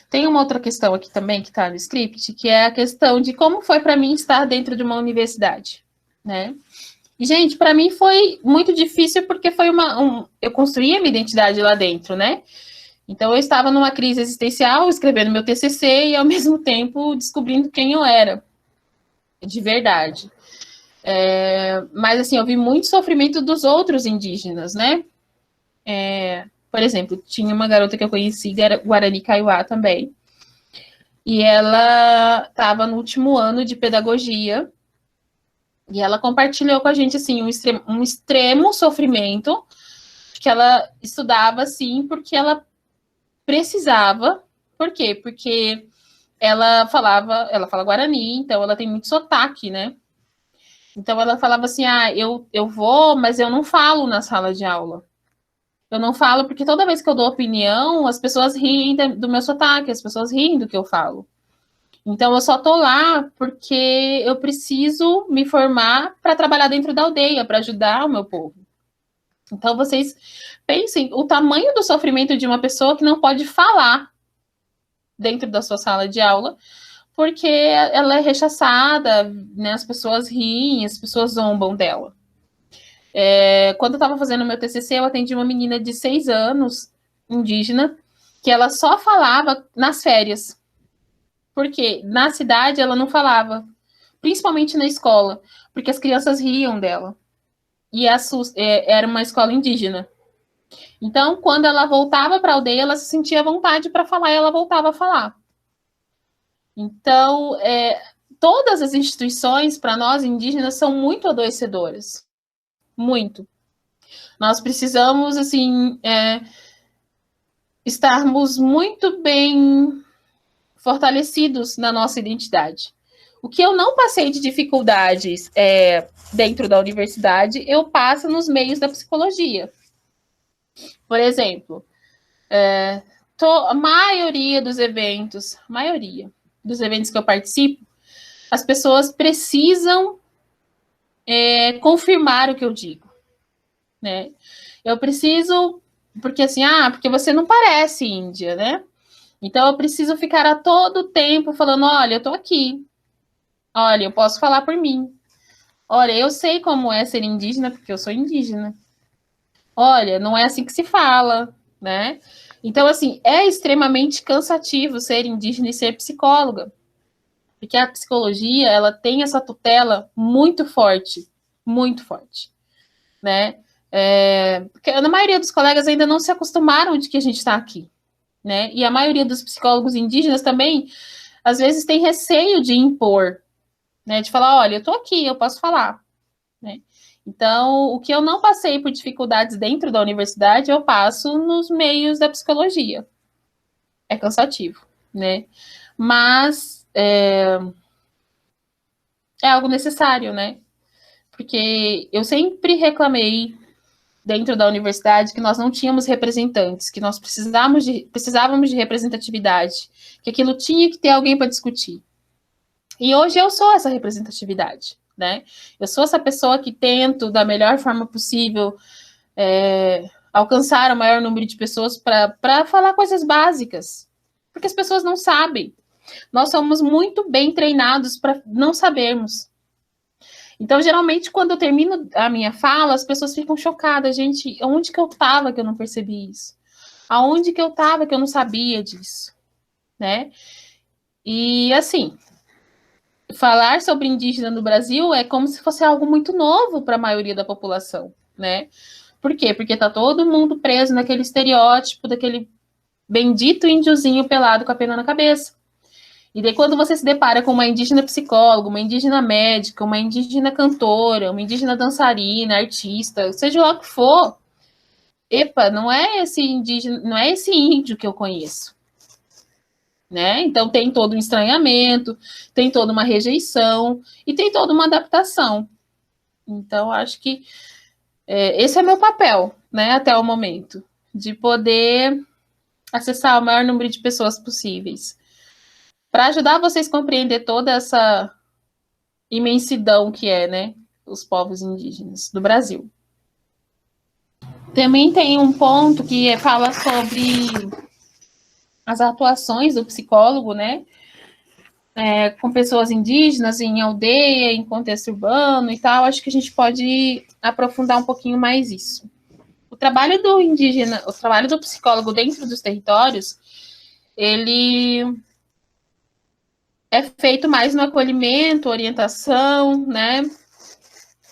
Tem uma outra questão aqui também, que está no script, que é a questão de como foi para mim estar dentro de uma universidade, E, gente, para mim foi muito difícil, porque foi eu construí a minha identidade lá dentro, Então, eu estava numa crise existencial, escrevendo meu TCC e, ao mesmo tempo, descobrindo quem eu era, de verdade. Mas, assim, eu vi muito sofrimento dos outros indígenas, Por exemplo, tinha uma garota que eu conheci, Guarani Kaiowá também. e ela estava no último ano de pedagogia, e ela compartilhou com a gente, assim, um extremo sofrimento, que ela estudava, assim, porque ela precisava. Por quê? Porque ela fala Guarani, então ela tem muito sotaque, né? Então ela falava assim, eu vou, mas eu não falo na sala de aula. Eu não falo porque toda vez que eu dou opinião, as pessoas riem do meu sotaque, as pessoas riem do que eu falo. Então eu só tô lá porque eu preciso me formar para trabalhar dentro da aldeia, para ajudar o meu povo. Então vocês pensem o tamanho do sofrimento de uma pessoa que não pode falar dentro da sua sala de aula, porque ela é rechaçada, né? As pessoas riem, as pessoas zombam dela. Quando eu estava fazendo meu TCC, eu atendi uma menina de 6 anos, indígena, que ela só falava nas férias. Porque na cidade ela não falava, principalmente na escola, porque as crianças riam dela. E era uma escola indígena. Então, quando ela voltava para a aldeia, ela se sentia à vontade para falar e ela voltava a falar. Então, todas as instituições, para nós indígenas, são muito adoecedoras. Muito. Nós precisamos, assim, estarmos muito bem fortalecidos na nossa identidade. O que eu não passei de dificuldades dentro da universidade, eu passo nos meios da psicologia. Por exemplo, a maioria dos eventos que eu participo, as pessoas precisam confirmar o que eu digo, né? Eu preciso, porque assim, porque você não parece índia, né? Então eu preciso ficar a todo tempo falando, olha, eu tô aqui, olha, eu posso falar por mim, olha, eu sei como é ser indígena, porque eu sou indígena, olha, não é assim que se fala, né? Então, assim, é extremamente cansativo ser indígena e ser psicóloga, porque a psicologia, ela tem essa tutela muito forte, né? Porque a maioria dos colegas ainda não se acostumaram de que a gente está aqui, né? E a maioria dos psicólogos indígenas também, às vezes, tem receio de impor, né? De falar, olha, eu tô aqui, eu posso falar, né? Então, o que eu não passei por dificuldades dentro da universidade, eu passo nos meios da psicologia. É cansativo, né? Mas é algo necessário, né? Porque eu sempre reclamei dentro da universidade que nós não tínhamos representantes, que nós precisávamos de representatividade, que aquilo tinha que ter alguém para discutir. E hoje eu sou essa representatividade, né? Eu sou essa pessoa que tento, da melhor forma possível, alcançar o maior número de pessoas para falar coisas básicas, porque as pessoas não sabem. Nós somos muito bem treinados para não sabermos. Então, geralmente, quando eu termino a minha fala, as pessoas ficam chocadas. Gente, onde que eu estava que eu não percebi isso? Aonde que eu estava que eu não sabia disso? Né? E, assim, falar sobre indígena no Brasil é como se fosse algo muito novo para a maioria da população, né? Por quê? Porque tá todo mundo preso naquele estereótipo daquele bendito índiozinho pelado com a pena na cabeça. E daí, quando você se depara com uma indígena psicóloga, uma indígena médica, uma indígena cantora, uma indígena dançarina, artista, seja lá o que for, não é esse indígena, não é esse índio que eu conheço, né? Então tem todo um estranhamento, tem toda uma rejeição e tem toda uma adaptação. Então, acho que esse é meu papel, né, até o momento, de poder acessar o maior número de pessoas possíveis, para ajudar vocês a compreender toda essa imensidão que né, os povos indígenas do Brasil. Também tem um ponto que fala sobre as atuações do psicólogo, né, com pessoas indígenas, em aldeia, em contexto urbano e tal. Acho que a gente pode aprofundar um pouquinho mais isso. O trabalho do indígena, o trabalho do psicólogo dentro dos territórios, ele é feito mais no acolhimento, orientação, né?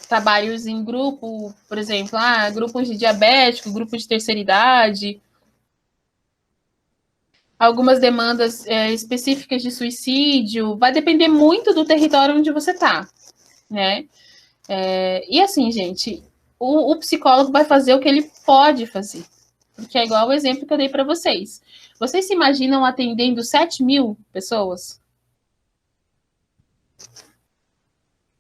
Trabalhos em grupo, por exemplo, grupos de diabético, grupos de terceira idade. algumas demandas específicas de suicídio, vai depender muito do território onde você está, né? E assim, gente, o psicólogo vai fazer o que ele pode fazer, porque é igual o exemplo que eu dei para vocês. Vocês se imaginam atendendo 7.000 pessoas?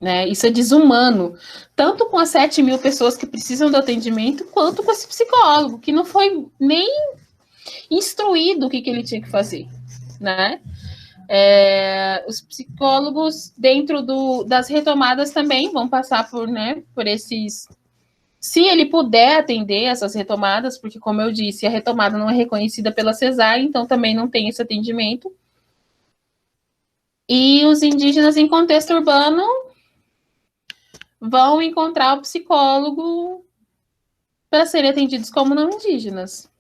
Né? Isso é desumano, tanto com as 7.000 pessoas que precisam do atendimento, quanto com esse psicólogo, que não foi nem instruído o que ele tinha que fazer, né? Os psicólogos, dentro das retomadas, também vão passar por esses... Se ele puder atender essas retomadas, porque, como eu disse, a retomada não é reconhecida pela CESAR, então também não tem esse atendimento. E os indígenas em contexto urbano vão encontrar o psicólogo para serem atendidos como não indígenas.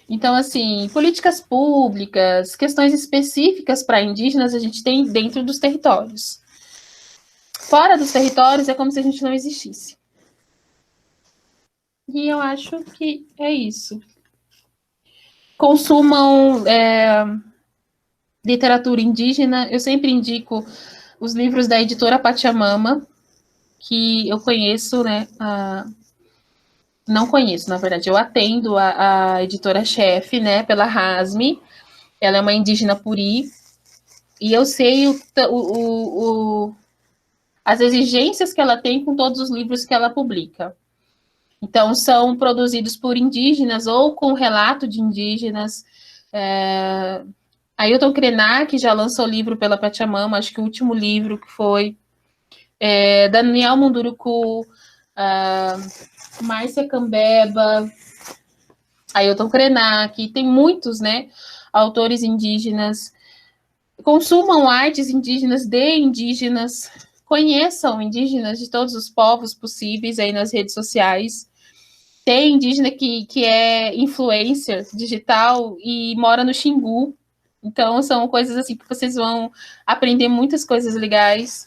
Então, assim, políticas públicas, questões específicas para indígenas a gente tem dentro dos territórios. Fora dos territórios é como se a gente não existisse. E eu acho que é isso. Consumam literatura indígena. Eu sempre indico os livros da editora Pachamama, que eu conheço, né? Não conheço, na verdade. Eu atendo a editora-chefe, né? Pela Rasme. Ela é uma indígena puri. E eu sei as exigências que ela tem com todos os livros que ela publica. Então, são produzidos por indígenas ou com relato de indígenas. Ailton Krenak já lançou livro pela Pachamama, acho que o último livro que foi Daniel Munduruku, Márcia Cambeba, Ailton Krenak, tem muitos, né, autores indígenas. Consumam artes indígenas de indígenas, conheçam indígenas de todos os povos possíveis aí nas redes sociais. Tem indígena que é influencer digital e mora no Xingu. Então, são coisas assim que vocês vão aprender muitas coisas legais.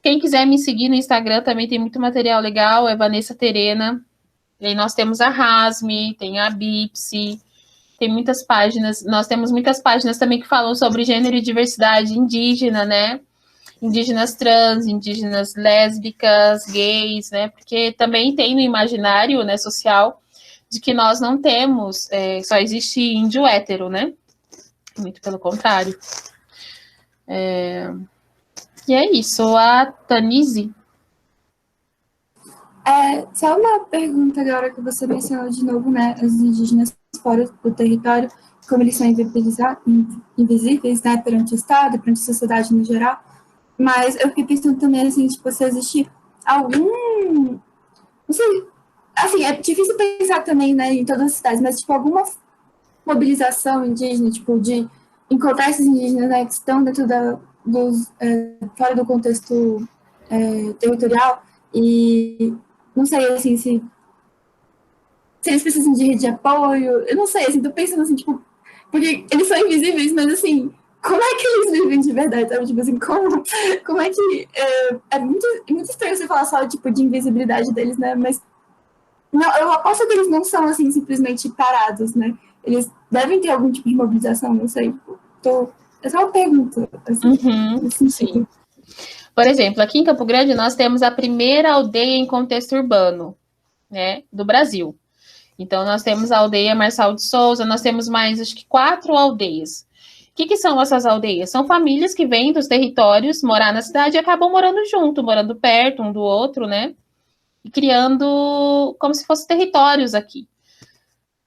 Quem quiser me seguir no Instagram também tem muito material legal, é Vanessa Terena. E aí nós temos a Rasme, tem a Bipsy, tem muitas páginas. Nós temos muitas páginas também que falam sobre gênero e diversidade indígena, né? Indígenas trans, indígenas lésbicas, gays, né? Porque também tem no imaginário, né, social de que nós não temos, só existe índio hétero, né? Muito pelo contrário. E é isso. A Tanise. Só uma pergunta agora que você mencionou de novo, né? Os indígenas fora do território, como eles são invisíveis, né? Perante o Estado, perante a sociedade no geral. Mas eu fiquei pensando também, assim, tipo, se existe algum... Não sei, assim, é difícil pensar também, né, em todas as cidades, mas, tipo, alguma mobilização indígena, tipo, de encontrar esses indígenas, né, que estão dentro fora do contexto territorial e, não sei, assim, se eles precisam de rede de apoio, eu não sei, assim, tô pensando, assim, tipo, porque eles são invisíveis, mas, assim, como é que eles vivem de verdade, sabe? Tipo assim, como é que... É muito estranho você falar só, tipo, de invisibilidade deles, né? Mas não, eu aposto que eles não são, assim, simplesmente parados, né? Eles devem ter algum tipo de mobilização, não sei. É só uma pergunta, assim, sim. Por exemplo, aqui em Campo Grande, nós temos a primeira aldeia em contexto urbano, né, do Brasil. Então, nós temos a aldeia Marçal de Souza, nós temos mais, acho que 4 aldeias. O que são essas aldeias? São famílias que vêm dos territórios morar na cidade e acabam morando junto, morando perto um do outro, né? E criando como se fossem territórios aqui.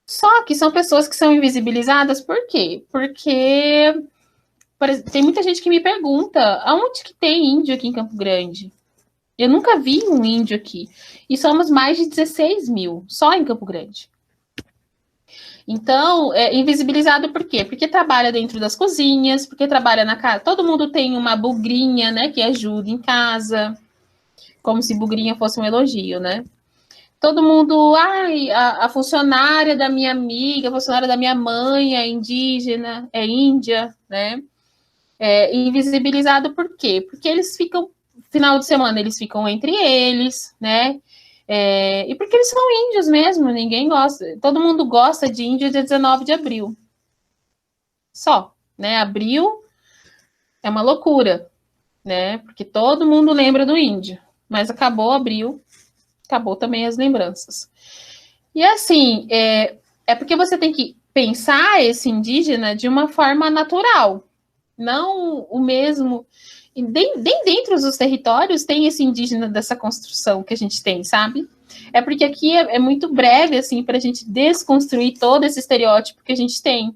Só que são pessoas que são invisibilizadas, por quê? Porque tem muita gente que me pergunta, aonde que tem índio aqui em Campo Grande? Eu nunca vi um índio aqui. E somos mais de 16.000, só em Campo Grande. Então, é invisibilizado por quê? Porque trabalha dentro das cozinhas, porque trabalha na casa. Todo mundo tem uma bugrinha, né, que ajuda em casa, como se bugrinha fosse um elogio, né? Todo mundo, a funcionária da minha amiga, a funcionária da minha mãe é indígena, é índia, né? Invisibilizado por quê? Porque eles ficam, final de semana, eles ficam entre eles, né? E porque eles são índios mesmo, ninguém gosta. Todo mundo gosta de índio dia 19 de abril. Só, né? Abril é uma loucura, né? Porque todo mundo lembra do índio, mas acabou abril, acabou também as lembranças. E assim, é porque você tem que pensar esse indígena de uma forma natural, não o mesmo. E dentro dos territórios tem esse indígena dessa construção que a gente tem, sabe? É porque aqui é muito breve, assim, para a gente desconstruir todo esse estereótipo que a gente tem.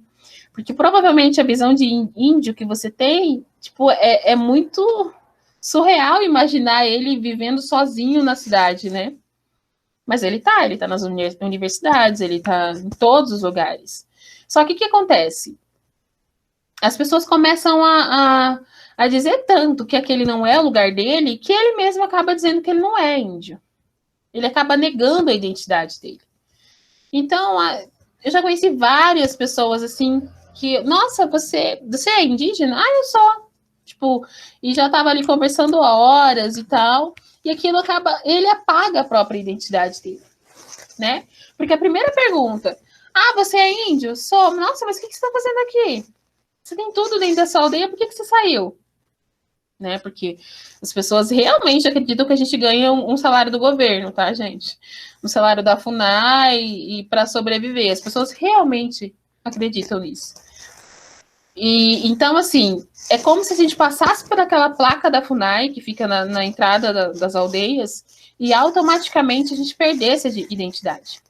Porque provavelmente a visão de índio que você tem, tipo, é muito surreal imaginar ele vivendo sozinho na cidade, né? Mas ele tá nas universidades, ele tá em todos os lugares. Só que o que acontece? As pessoas começam a dizer tanto que aquele não é o lugar dele, que ele mesmo acaba dizendo que ele não é índio. Ele acaba negando a identidade dele. Então, eu já conheci várias pessoas assim, que, nossa, você é indígena? Ah, eu sou. Tipo, e já tava ali conversando há horas e tal, e aquilo ele apaga a própria identidade dele, né? Porque a primeira pergunta, você é índio? Sou. Nossa, mas o que você está fazendo aqui? Você tem tudo dentro da sua aldeia, por que você saiu? Né? Porque as pessoas realmente acreditam que a gente ganha um salário do governo, tá, gente? Um salário da FUNAI e para sobreviver. As pessoas realmente acreditam nisso. E então, assim, é como se a gente passasse por aquela placa da FUNAI que fica na entrada das aldeias e automaticamente a gente perdesse a identidade.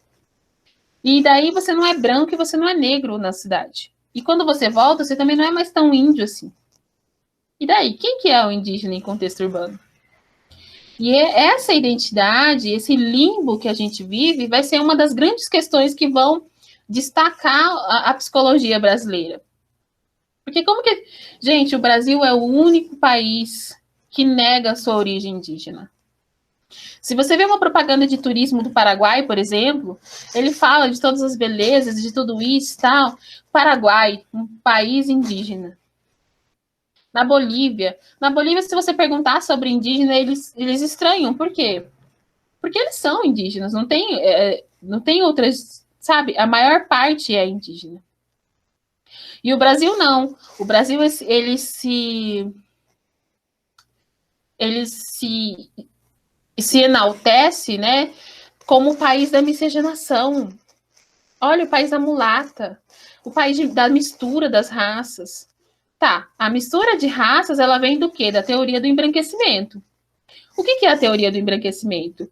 E daí você não é branco e você não é negro na cidade. E quando você volta, você também não é mais tão índio assim. E daí, quem que é o indígena em contexto urbano? E essa identidade, esse limbo que a gente vive, vai ser uma das grandes questões que vão destacar a psicologia brasileira. Porque como que... Gente, o Brasil é o único país que nega a sua origem indígena. Se você vê uma propaganda de turismo do Paraguai, por exemplo, ele fala de todas as belezas, de tudo isso e tal. Paraguai, um país indígena. Na Bolívia, se você perguntar sobre indígena, eles estranham. Por quê? Porque eles são indígenas, não tem outras, sabe? A maior parte é indígena. E o Brasil não. O Brasil, ele se enaltece, né, como o país da miscigenação. Olha, o país da mulata, o país da mistura das raças. Tá, a mistura de raças, ela vem do quê? Da teoria do embranquecimento. O que é a teoria do embranquecimento?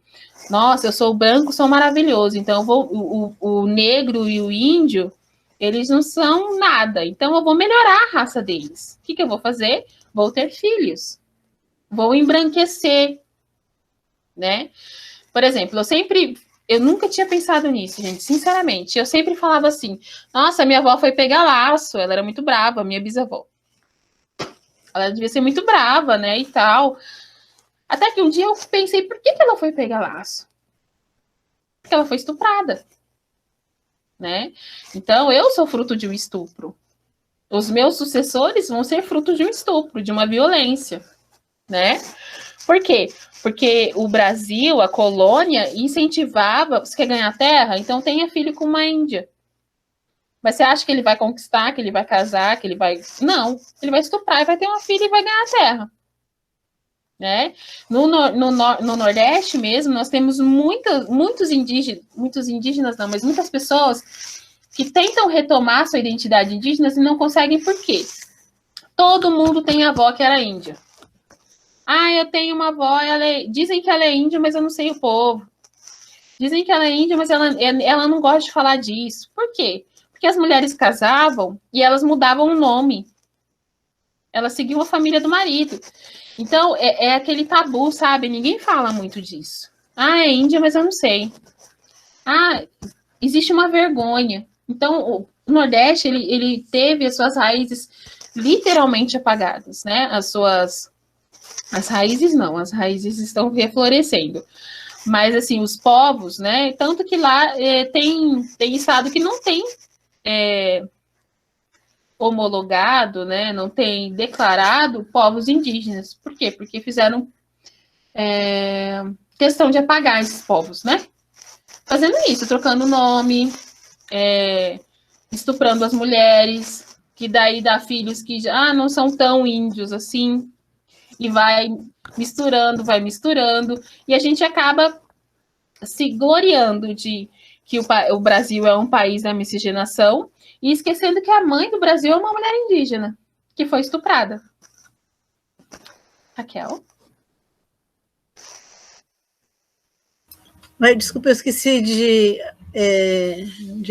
Nossa, eu sou branco, sou maravilhoso, então o negro e o índio, eles não são nada, então eu vou melhorar a raça deles. O que eu vou fazer? Vou ter filhos. Vou embranquecer, né? Por exemplo, eu nunca tinha pensado nisso, gente, sinceramente. Eu sempre falava assim, nossa, minha avó foi pegar laço, ela era muito brava, minha bisavó. Ela devia ser muito brava, né, e tal. Até que um dia eu pensei, por que ela foi pegar laço? Porque ela foi estuprada, né? Então, eu sou fruto de um estupro. Os meus sucessores vão ser fruto de um estupro, de uma violência, né? Por quê? Porque o Brasil, a colônia, incentivava, você quer ganhar terra? Então tenha filho com uma índia. Mas você acha que ele vai conquistar, que ele vai casar, que ele vai... Não, ele vai estuprar e vai ter uma filha e vai ganhar terra. Né? No Nordeste mesmo, nós temos muitos indígenas não, mas muitas pessoas que tentam retomar sua identidade indígena e não conseguem por quê? Todo mundo tem avó que era índia. Eu tenho uma avó, dizem que ela é índia, mas eu não sei o povo. Dizem que ela é índia, mas ela não gosta de falar disso. Por quê? Porque as mulheres casavam e elas mudavam o nome. Elas seguiam a família do marido. Então, é aquele tabu, sabe? Ninguém fala muito disso. É índia, mas eu não sei. Existe uma vergonha. Então, o Nordeste, ele teve as suas raízes literalmente apagadas, né? As raízes não, as raízes estão reflorescendo. Mas, assim, os povos, né? Tanto que lá tem estado que não tem homologado, né? Não tem declarado povos indígenas. Por quê? Porque fizeram questão de apagar esses povos, né? Fazendo isso, trocando nome, estuprando as mulheres, que daí dá filhos que já não são tão índios assim, e vai misturando, e a gente acaba se gloriando de que o Brasil é um país da miscigenação, e esquecendo que a mãe do Brasil é uma mulher indígena, que foi estuprada. Raquel? Desculpa, eu esqueci de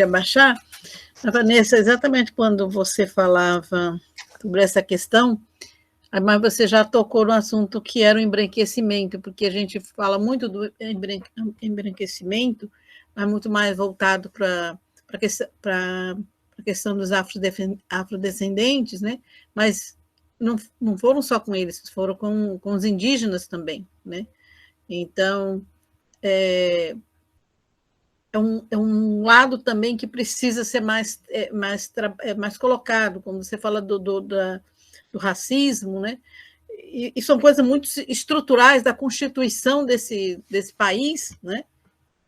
abaixar. Vanessa, exatamente quando você falava sobre essa questão, mas você já tocou no assunto que era o embranquecimento, porque a gente fala muito do embranquecimento, mas muito mais voltado para a questão dos afrodescendentes, né? Mas não foram só com eles, foram com os indígenas também, né? Então, é um lado também que precisa ser mais colocado, como você fala do racismo, né? E são coisas muito estruturais da constituição desse país, né?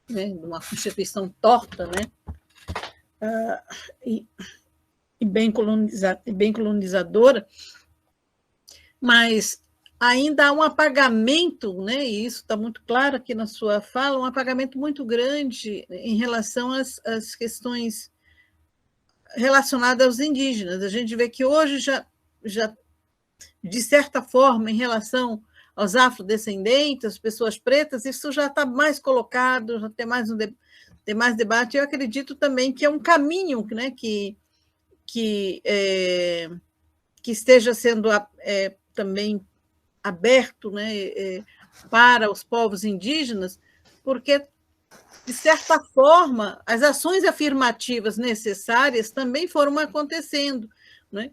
Uma constituição torta, né? E bem colonizadora, mas ainda há um apagamento, né? E isso está muito claro aqui na sua fala, um apagamento muito grande em relação às questões relacionadas aos indígenas. A gente vê que hoje já de certa forma, em relação aos afrodescendentes, as pessoas pretas, isso já está mais colocado, já tem mais debate. Eu acredito também que é um caminho, né, que esteja sendo também aberto, né, para os povos indígenas, porque, de certa forma, as ações afirmativas necessárias também foram acontecendo, né?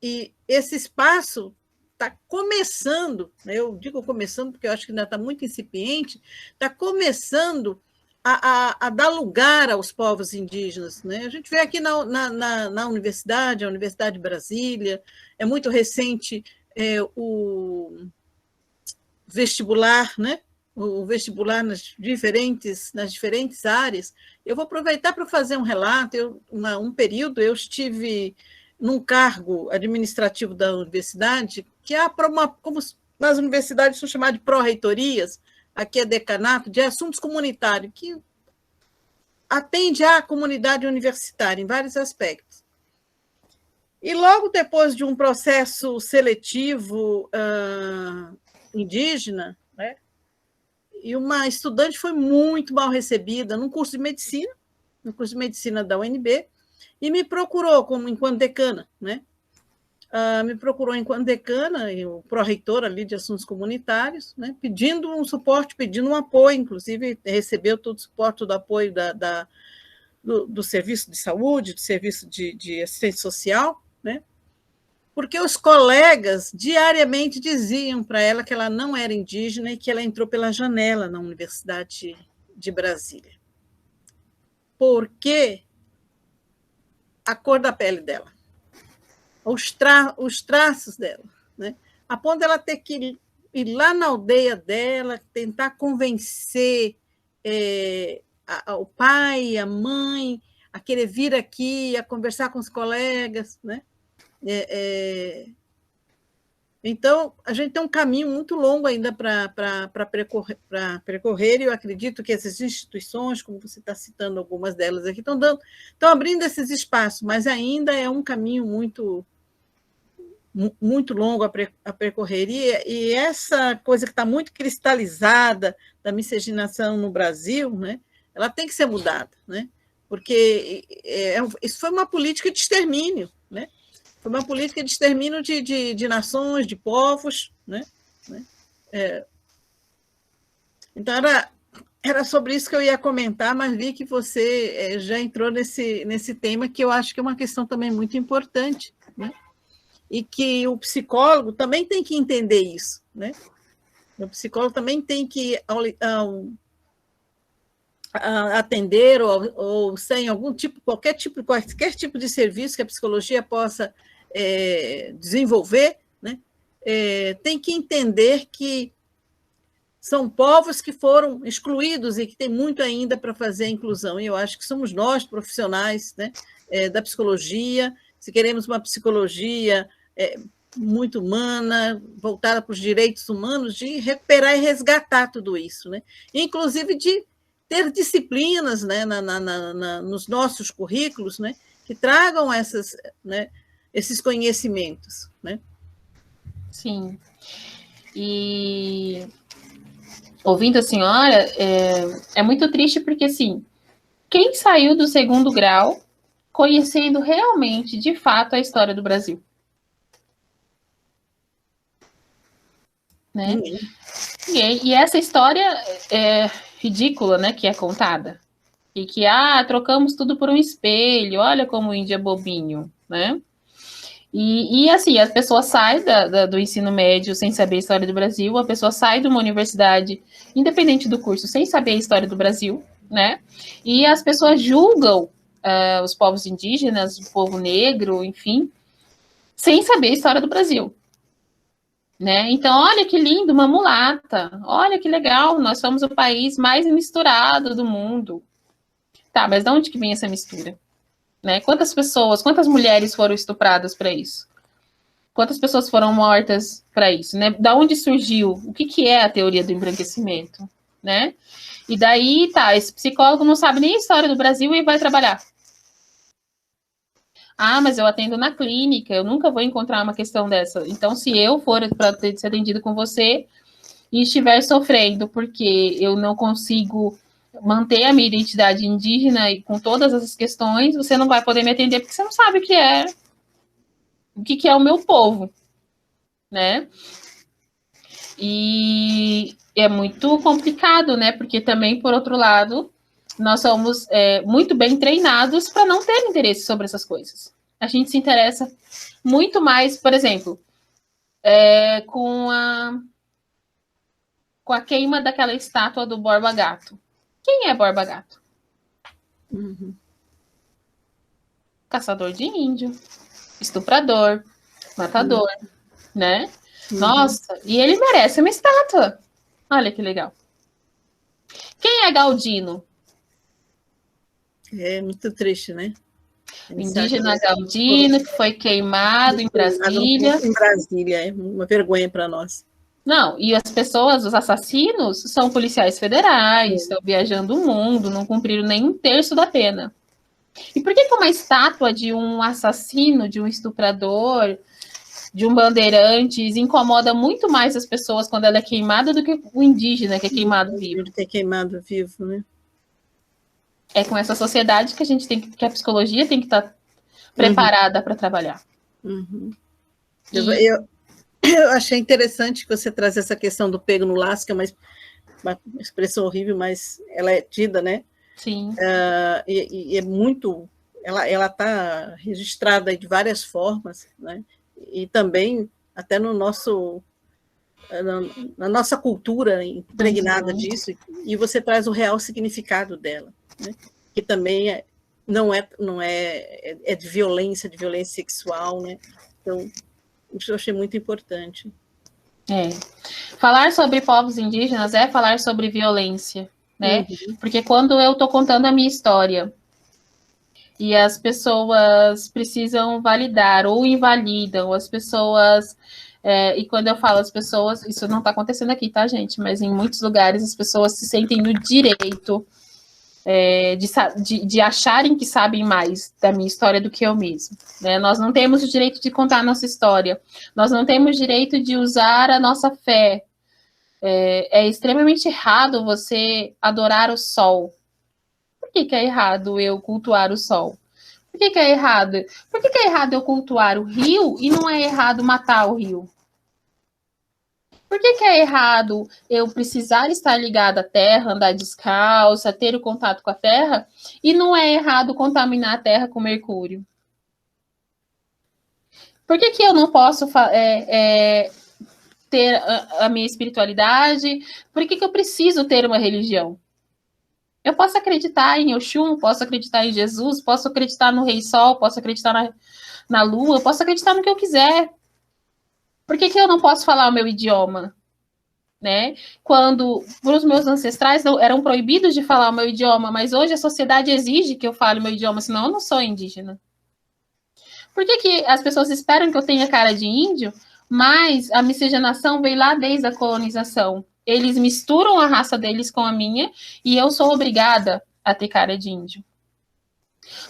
E esse espaço está começando, eu digo começando porque eu acho que ainda está muito incipiente, está começando a dar lugar aos povos indígenas, né? A gente vê aqui na universidade, a Universidade de Brasília, é muito recente o vestibular, né? O vestibular nas diferentes áreas. Eu vou aproveitar para fazer um relato. Um período eu estive num cargo administrativo da universidade, que é como nas universidades são chamadas de pró-reitorias, aqui é decanato, de assuntos comunitários, que atende à comunidade universitária em vários aspectos. E logo depois de um processo seletivo indígena, né, e uma estudante foi muito mal recebida no curso de medicina da UNB, e me procurou enquanto decana, né? Me procurou enquanto decana, e o pró-reitor ali de assuntos comunitários, né? Pedindo um suporte, pedindo um apoio, inclusive recebeu todo o suporte, todo o apoio do serviço de saúde, do serviço de assistência social, né? Porque os colegas diariamente diziam para ela que ela não era indígena e que ela entrou pela janela na Universidade de Brasília. Porque a cor da pele dela, os traços dela, né? A ponto dela ter que ir lá na aldeia dela, tentar convencer o pai, a mãe, a querer vir aqui, a conversar com os colegas, né? Então, a gente tem um caminho muito longo ainda para percorrer, e eu acredito que essas instituições, como você está citando algumas delas aqui, estão abrindo esses espaços, mas ainda é um caminho muito, muito longo a percorrer. E essa coisa que está muito cristalizada da miscigenação no Brasil, né, ela tem que ser mudada, né, porque isso foi uma política de extermínio, né? Foi uma política de extermínio de nações, de povos, né? Então, era sobre isso que eu ia comentar, mas vi que você já entrou nesse tema, que eu acho que é uma questão também muito importante, né? E que o psicólogo também tem que entender isso, né? O psicólogo também tem que atender ou sem qualquer tipo de serviço que a psicologia possa desenvolver, né? Tem que entender que são povos que foram excluídos e que tem muito ainda para fazer a inclusão. E eu acho que somos nós, profissionais, né, da psicologia, se queremos uma psicologia muito humana, voltada para os direitos humanos, de recuperar e resgatar tudo isso, né? Inclusive de ter disciplinas, né, nos nossos currículos, né, que tragam né, esses conhecimentos, né? Sim. E ouvindo a senhora, é muito triste porque, assim, quem saiu do segundo grau conhecendo realmente, de fato, a história do Brasil? Né? E essa história ridícula, né, que é contada. E que, trocamos tudo por um espelho, olha como o índio é bobinho, né? E assim, a pessoa sai do ensino médio sem saber a história do Brasil, a pessoa sai de uma universidade, independente do curso, sem saber a história do Brasil, né? E as pessoas julgam os povos indígenas, o povo negro, enfim, sem saber a história do Brasil. Né? Então, olha que lindo, uma mulata. Olha que legal, nós somos o país mais misturado do mundo. Tá, mas de onde que vem essa mistura? Né? Quantas mulheres foram estupradas para isso? Quantas pessoas foram mortas para isso? Né? Da onde surgiu? O que é a teoria do embranquecimento? Né? E daí, esse psicólogo não sabe nem a história do Brasil e vai trabalhar. Mas eu atendo na clínica, eu nunca vou encontrar uma questão dessa. Então, se eu for para ser atendido com você e estiver sofrendo porque eu não consigo manter a minha identidade indígena e com todas essas questões, você não vai poder me atender porque você não sabe o que é o meu povo, né? E é muito complicado, né? Porque também, por outro lado, nós somos muito bem treinados para não ter interesse sobre essas coisas. A gente se interessa muito mais, por exemplo, com a queima daquela estátua do Borba Gato. Quem é Borba Gato? Caçador de índio, estuprador, matador, né? Nossa, e ele merece uma estátua. Olha que legal. Quem é Galdino? É muito triste, né? O indígena Galdino, que foi queimado em Brasília. Em Brasília, é uma vergonha para nós. Não, e as pessoas, os assassinos, são policiais federais, estão viajando o mundo, não cumpriram nem um terço da pena. E por que uma estátua de um assassino, de um estuprador, de um bandeirantes, incomoda muito mais as pessoas quando ela é queimada do que o indígena que é queimado vivo? Ele é queimado vivo, né? É com essa sociedade que que a psicologia tem que estar preparada para trabalhar. Eu achei interessante que você traz essa questão do pego no laço, que é uma expressão horrível, mas ela é tida, né? Sim. E é muito... Ela está registrada de várias formas, né? E também até no na nossa cultura impregnada disso, e você traz o real significado dela, né? Que também não é de violência sexual, né? Então, isso eu achei muito importante. Falar sobre povos indígenas é falar sobre violência, né? Porque quando eu estou contando a minha história e as pessoas precisam validar ou invalidam, as pessoas... e quando eu falo as pessoas, isso não está acontecendo aqui, tá, gente? Mas em muitos lugares as pessoas se sentem no direito de acharem que sabem mais da minha história do que eu mesmo. Né? Nós não temos o direito de contar a nossa história, nós não temos direito de usar a nossa fé. É extremamente errado você adorar o sol. Por que é errado eu cultuar o sol? Por que é errado? Por que é errado eu cultuar o rio e não é errado matar o rio? Por que é errado eu precisar estar ligado à terra, andar descalça, ter o contato com a terra, e não é errado contaminar a terra com mercúrio? Por que eu não posso ter a minha espiritualidade? Por que eu preciso ter uma religião? Eu posso acreditar em Oxum, posso acreditar em Jesus, posso acreditar no Rei Sol, posso acreditar na Lua, posso acreditar no que eu quiser. Por que eu não posso falar o meu idioma? né? Quando para os meus ancestrais eram proibidos de falar o meu idioma, mas hoje a sociedade exige que eu fale o meu idioma, senão eu não sou indígena. Por que que as pessoas esperam que eu tenha cara de índio, mas a miscigenação veio lá desde a colonização? Eles misturam a raça deles com a minha e eu sou obrigada a ter cara de índio.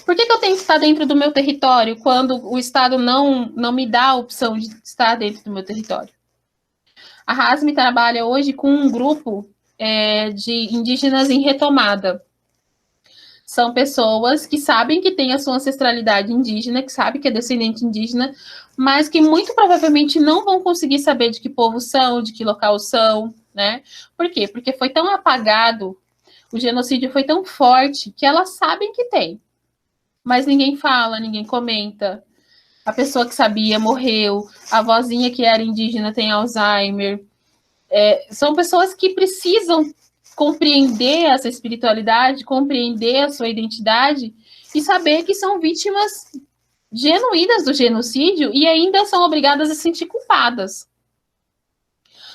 Por que que eu tenho que estar dentro do meu território quando o Estado não me dá a opção de estar dentro do meu território? A RASME trabalha hoje com um grupo de indígenas em retomada. São pessoas que sabem que tem a sua ancestralidade indígena, que sabem que é descendente indígena, mas que muito provavelmente não vão conseguir saber de que povo são, de que local são, né? Por quê? Porque foi tão apagado, o genocídio foi tão forte, que elas sabem que tem. Mas ninguém fala, ninguém comenta. A pessoa que sabia morreu, a avózinha que era indígena tem Alzheimer. São pessoas que precisam compreender essa espiritualidade, compreender a sua identidade e saber que são vítimas genuínas do genocídio e ainda são obrigadas a se sentir culpadas.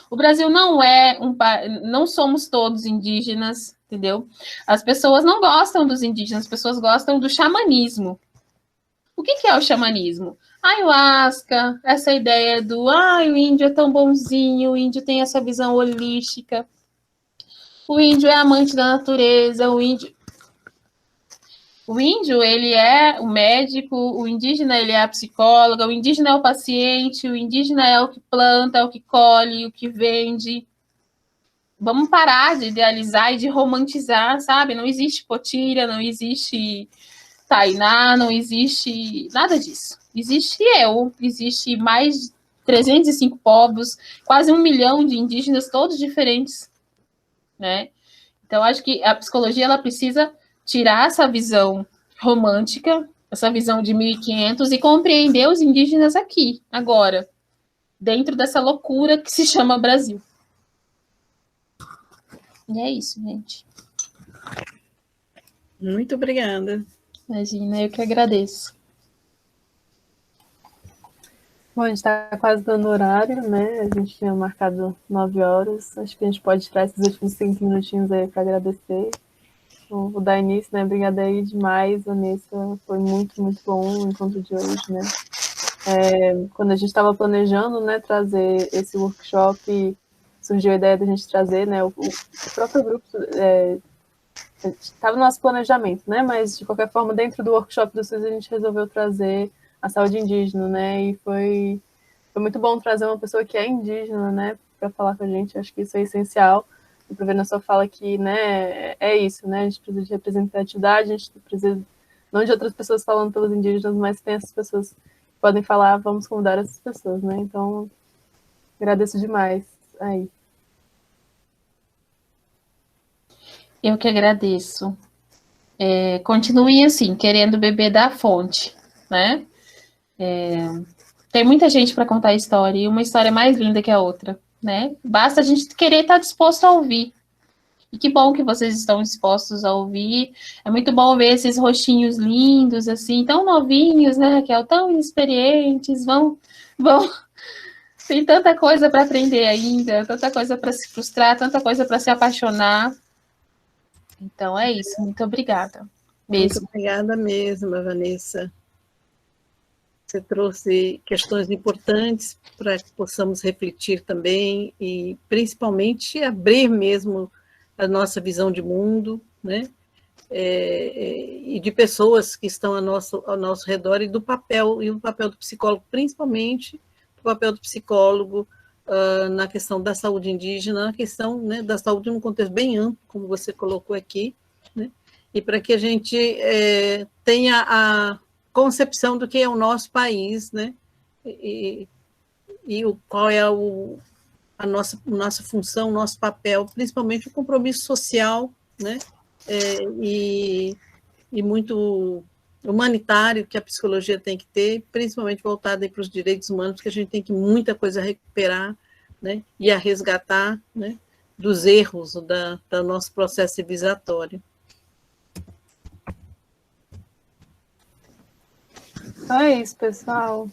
O Brasil não somos todos indígenas, entendeu? As pessoas não gostam dos indígenas, as pessoas gostam do xamanismo. O que é o xamanismo? Ayahuasca, essa ideia do o índio é tão bonzinho, o índio tem essa visão holística, o índio é amante da natureza, o índio, ele é o médico, o indígena, ele é a psicóloga, o indígena é o paciente, o indígena é o que planta, é o que colhe, o que vende. Vamos parar de idealizar e de romantizar, sabe? Não existe potira, não existe Tainá, não existe nada disso. Existe existe mais de 305 povos, quase 1 milhão de indígenas, todos diferentes, né? Então, acho que a psicologia, ela precisa tirar essa visão romântica, essa visão de 1500 e compreender os indígenas aqui, agora, dentro dessa loucura que se chama Brasil. E é isso, gente. Muito obrigada. Imagina, eu que agradeço. Bom, a gente está quase dando horário, né? A gente tinha marcado 9 horas. Acho que a gente pode tirar esses últimos 5 minutinhos aí para agradecer. Vou dar início, né? Obrigada aí demais, Vanessa. Foi muito, muito bom o encontro de hoje, né? Quando a gente estava planejando, né, trazer esse workshop, surgiu a ideia da gente trazer, né, o próprio grupo estava no nosso planejamento, né, mas de qualquer forma, dentro do workshop do SUS, a gente resolveu trazer a saúde indígena, né, e foi muito bom trazer uma pessoa que é indígena, né, para falar com a gente. Acho que isso é essencial. E para ver na sua fala que, né, é isso, né, a gente precisa de representatividade, a gente precisa não de outras pessoas falando pelos indígenas, mas tem essas pessoas que podem falar, vamos convidar essas pessoas, né, então agradeço demais aí. Eu que agradeço. Continuem assim, querendo beber da fonte, né? Tem muita gente para contar a história, e uma história mais linda que a outra, né? Basta a gente querer estar disposto a ouvir. E que bom que vocês estão dispostos a ouvir. É muito bom ver esses rostinhos lindos, assim, tão novinhos, né, Raquel? Tão inexperientes, vão. Tem tanta coisa para aprender ainda, tanta coisa para se frustrar, tanta coisa para se apaixonar. Então é isso, muito obrigada. Muito obrigada mesmo, Vanessa. Você trouxe questões importantes para que possamos refletir também e, principalmente, abrir mesmo a nossa visão de mundo, né? E de pessoas que estão ao nosso redor e o papel do psicólogo, principalmente o papel do psicólogo na questão da saúde indígena, na questão, né, da saúde num contexto bem amplo, como você colocou aqui, né? E para que a gente tenha a concepção do que é o nosso país, né? E qual é a nossa função, o nosso papel, principalmente o compromisso social, né? E muito humanitário que a psicologia tem que ter, principalmente voltada para os direitos humanos, porque a gente tem muita coisa a recuperar, né? E a resgatar, né, dos erros do nosso processo civilizatório. Então é isso, pessoal.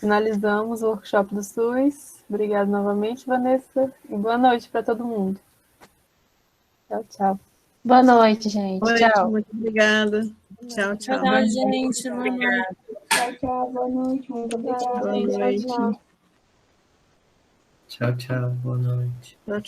finalizamos o workshop do SUS. Obrigada novamente, Vanessa, e boa noite para todo mundo. Tchau, tchau. Boa noite, gente. Boa noite, Tchau. muito obrigada. Tchau, tchau. Tchau, gente. Boa noite. Tchau, tchau. Boa noite. Muito obrigada. Boa noite. Tchau, tchau. Tchau, tchau. Boa noite. Tchau, tchau.